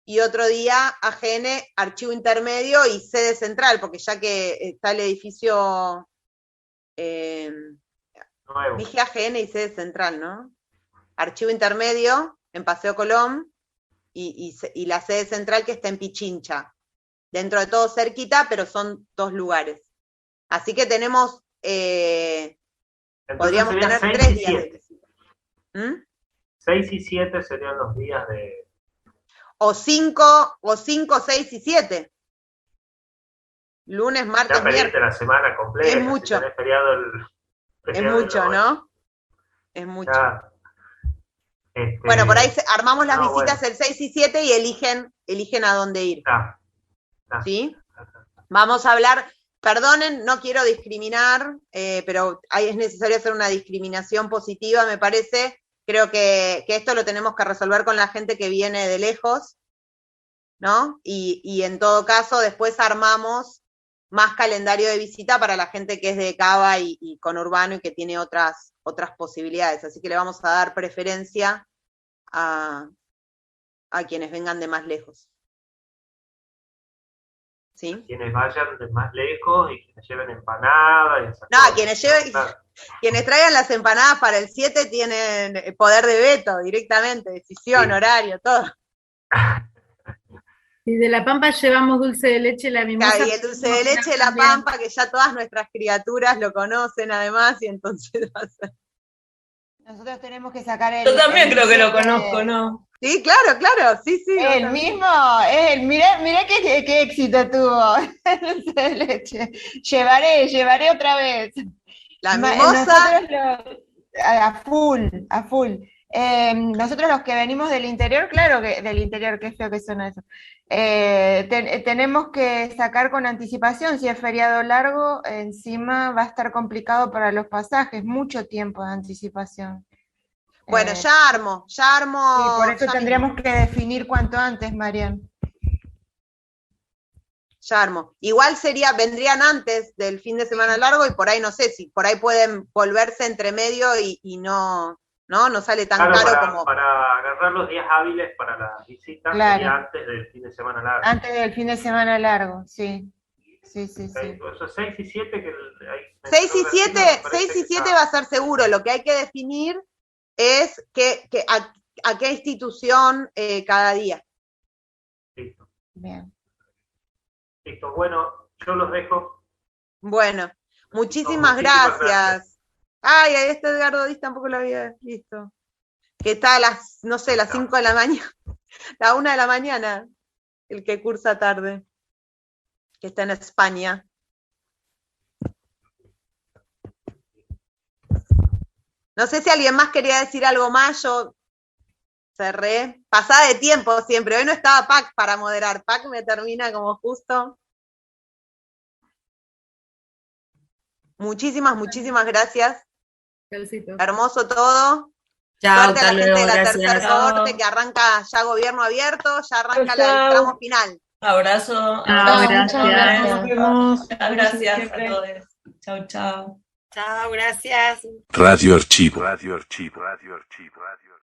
y otro día AGN, archivo intermedio y sede central, porque ya que está el edificio, dije AGN y sede central, ¿no? Archivo intermedio en Paseo Colón y la sede central que está en Pichincha. Dentro de todo cerquita, pero son dos lugares. Así que tenemos, podríamos tener 3 días de visita. 6 y 7 serían los días de... O 5, 6 y 7. Lunes, martes, miércoles. La semana completa. Es mucho. Si feriado es mucho, ¿no? Es mucho. Bueno, por ahí armamos las visitas el 6 y 7 y eligen a dónde ir. ¿Sí? Vamos a hablar, perdonen, no quiero discriminar, pero es necesario hacer una discriminación positiva, me parece. Creo que esto lo tenemos que resolver con la gente que viene de lejos, ¿no? Y en todo caso, después armamos más calendario de visita para la gente que es de Cava y conurbano y que tiene otras posibilidades. Así que le vamos a dar preferencia a quienes vengan de más lejos. ¿Sí? Quienes vayan de más lejos y quienes lleven empanadas. Quienes traigan las empanadas para el 7 tienen poder de veto directamente, decisión, horario, todo. Y de La Pampa llevamos dulce de leche, la mimosa. Y el dulce de leche de La Pampa, que ya todas nuestras criaturas lo conocen además, y entonces va a ser. Nosotros tenemos que sacar el... Yo también creo que lo conozco, ¿no? Sí, claro, sí. El mismo, mirá qué éxito tuvo el dulce de leche. Llevaré otra vez. La mimosa. A full. Nosotros los que venimos del interior, claro que del interior, qué feo que suena eso. Tenemos que sacar con anticipación, si es feriado largo, encima va a estar complicado para los pasajes, mucho tiempo de anticipación. Bueno, ya armo. Sí, por eso tendríamos que definir cuanto antes, Marian. Ya armo. Igual vendrían antes del fin de semana largo y por ahí no sé si por ahí pueden volverse entre medio y no sale tan caro como... Para agarrar los días hábiles para las visitas, claro. Sería antes del fin de semana largo. Antes del fin de semana largo, sí. Sí. Esos 6 y 7 que hay. 6 y 7 va a ser seguro. Lo que hay que definir es a qué institución cada día. Listo. Bien. Listo, bueno, yo los dejo. Bueno, muchísimas gracias. Ay, a este Edgardo Díaz tampoco lo había visto. Que está a las, no sé, las 5 de la mañana, la 1 de la mañana, el que cursa tarde, que está en España. No sé si alguien más quería decir algo más, yo cerré. Pasada de tiempo siempre, hoy no estaba Pac para moderar, Pac me termina como justo. Muchísimas gracias. Calcito. Hermoso todo. Chao, Suerte a la gente de la gracias. tercer cohorte que arranca ya gobierno abierto, ya arranca el tramo final. Abrazo. Gracias. Gracias a todos. Chau, chau. Chao, gracias. Radio Archivo.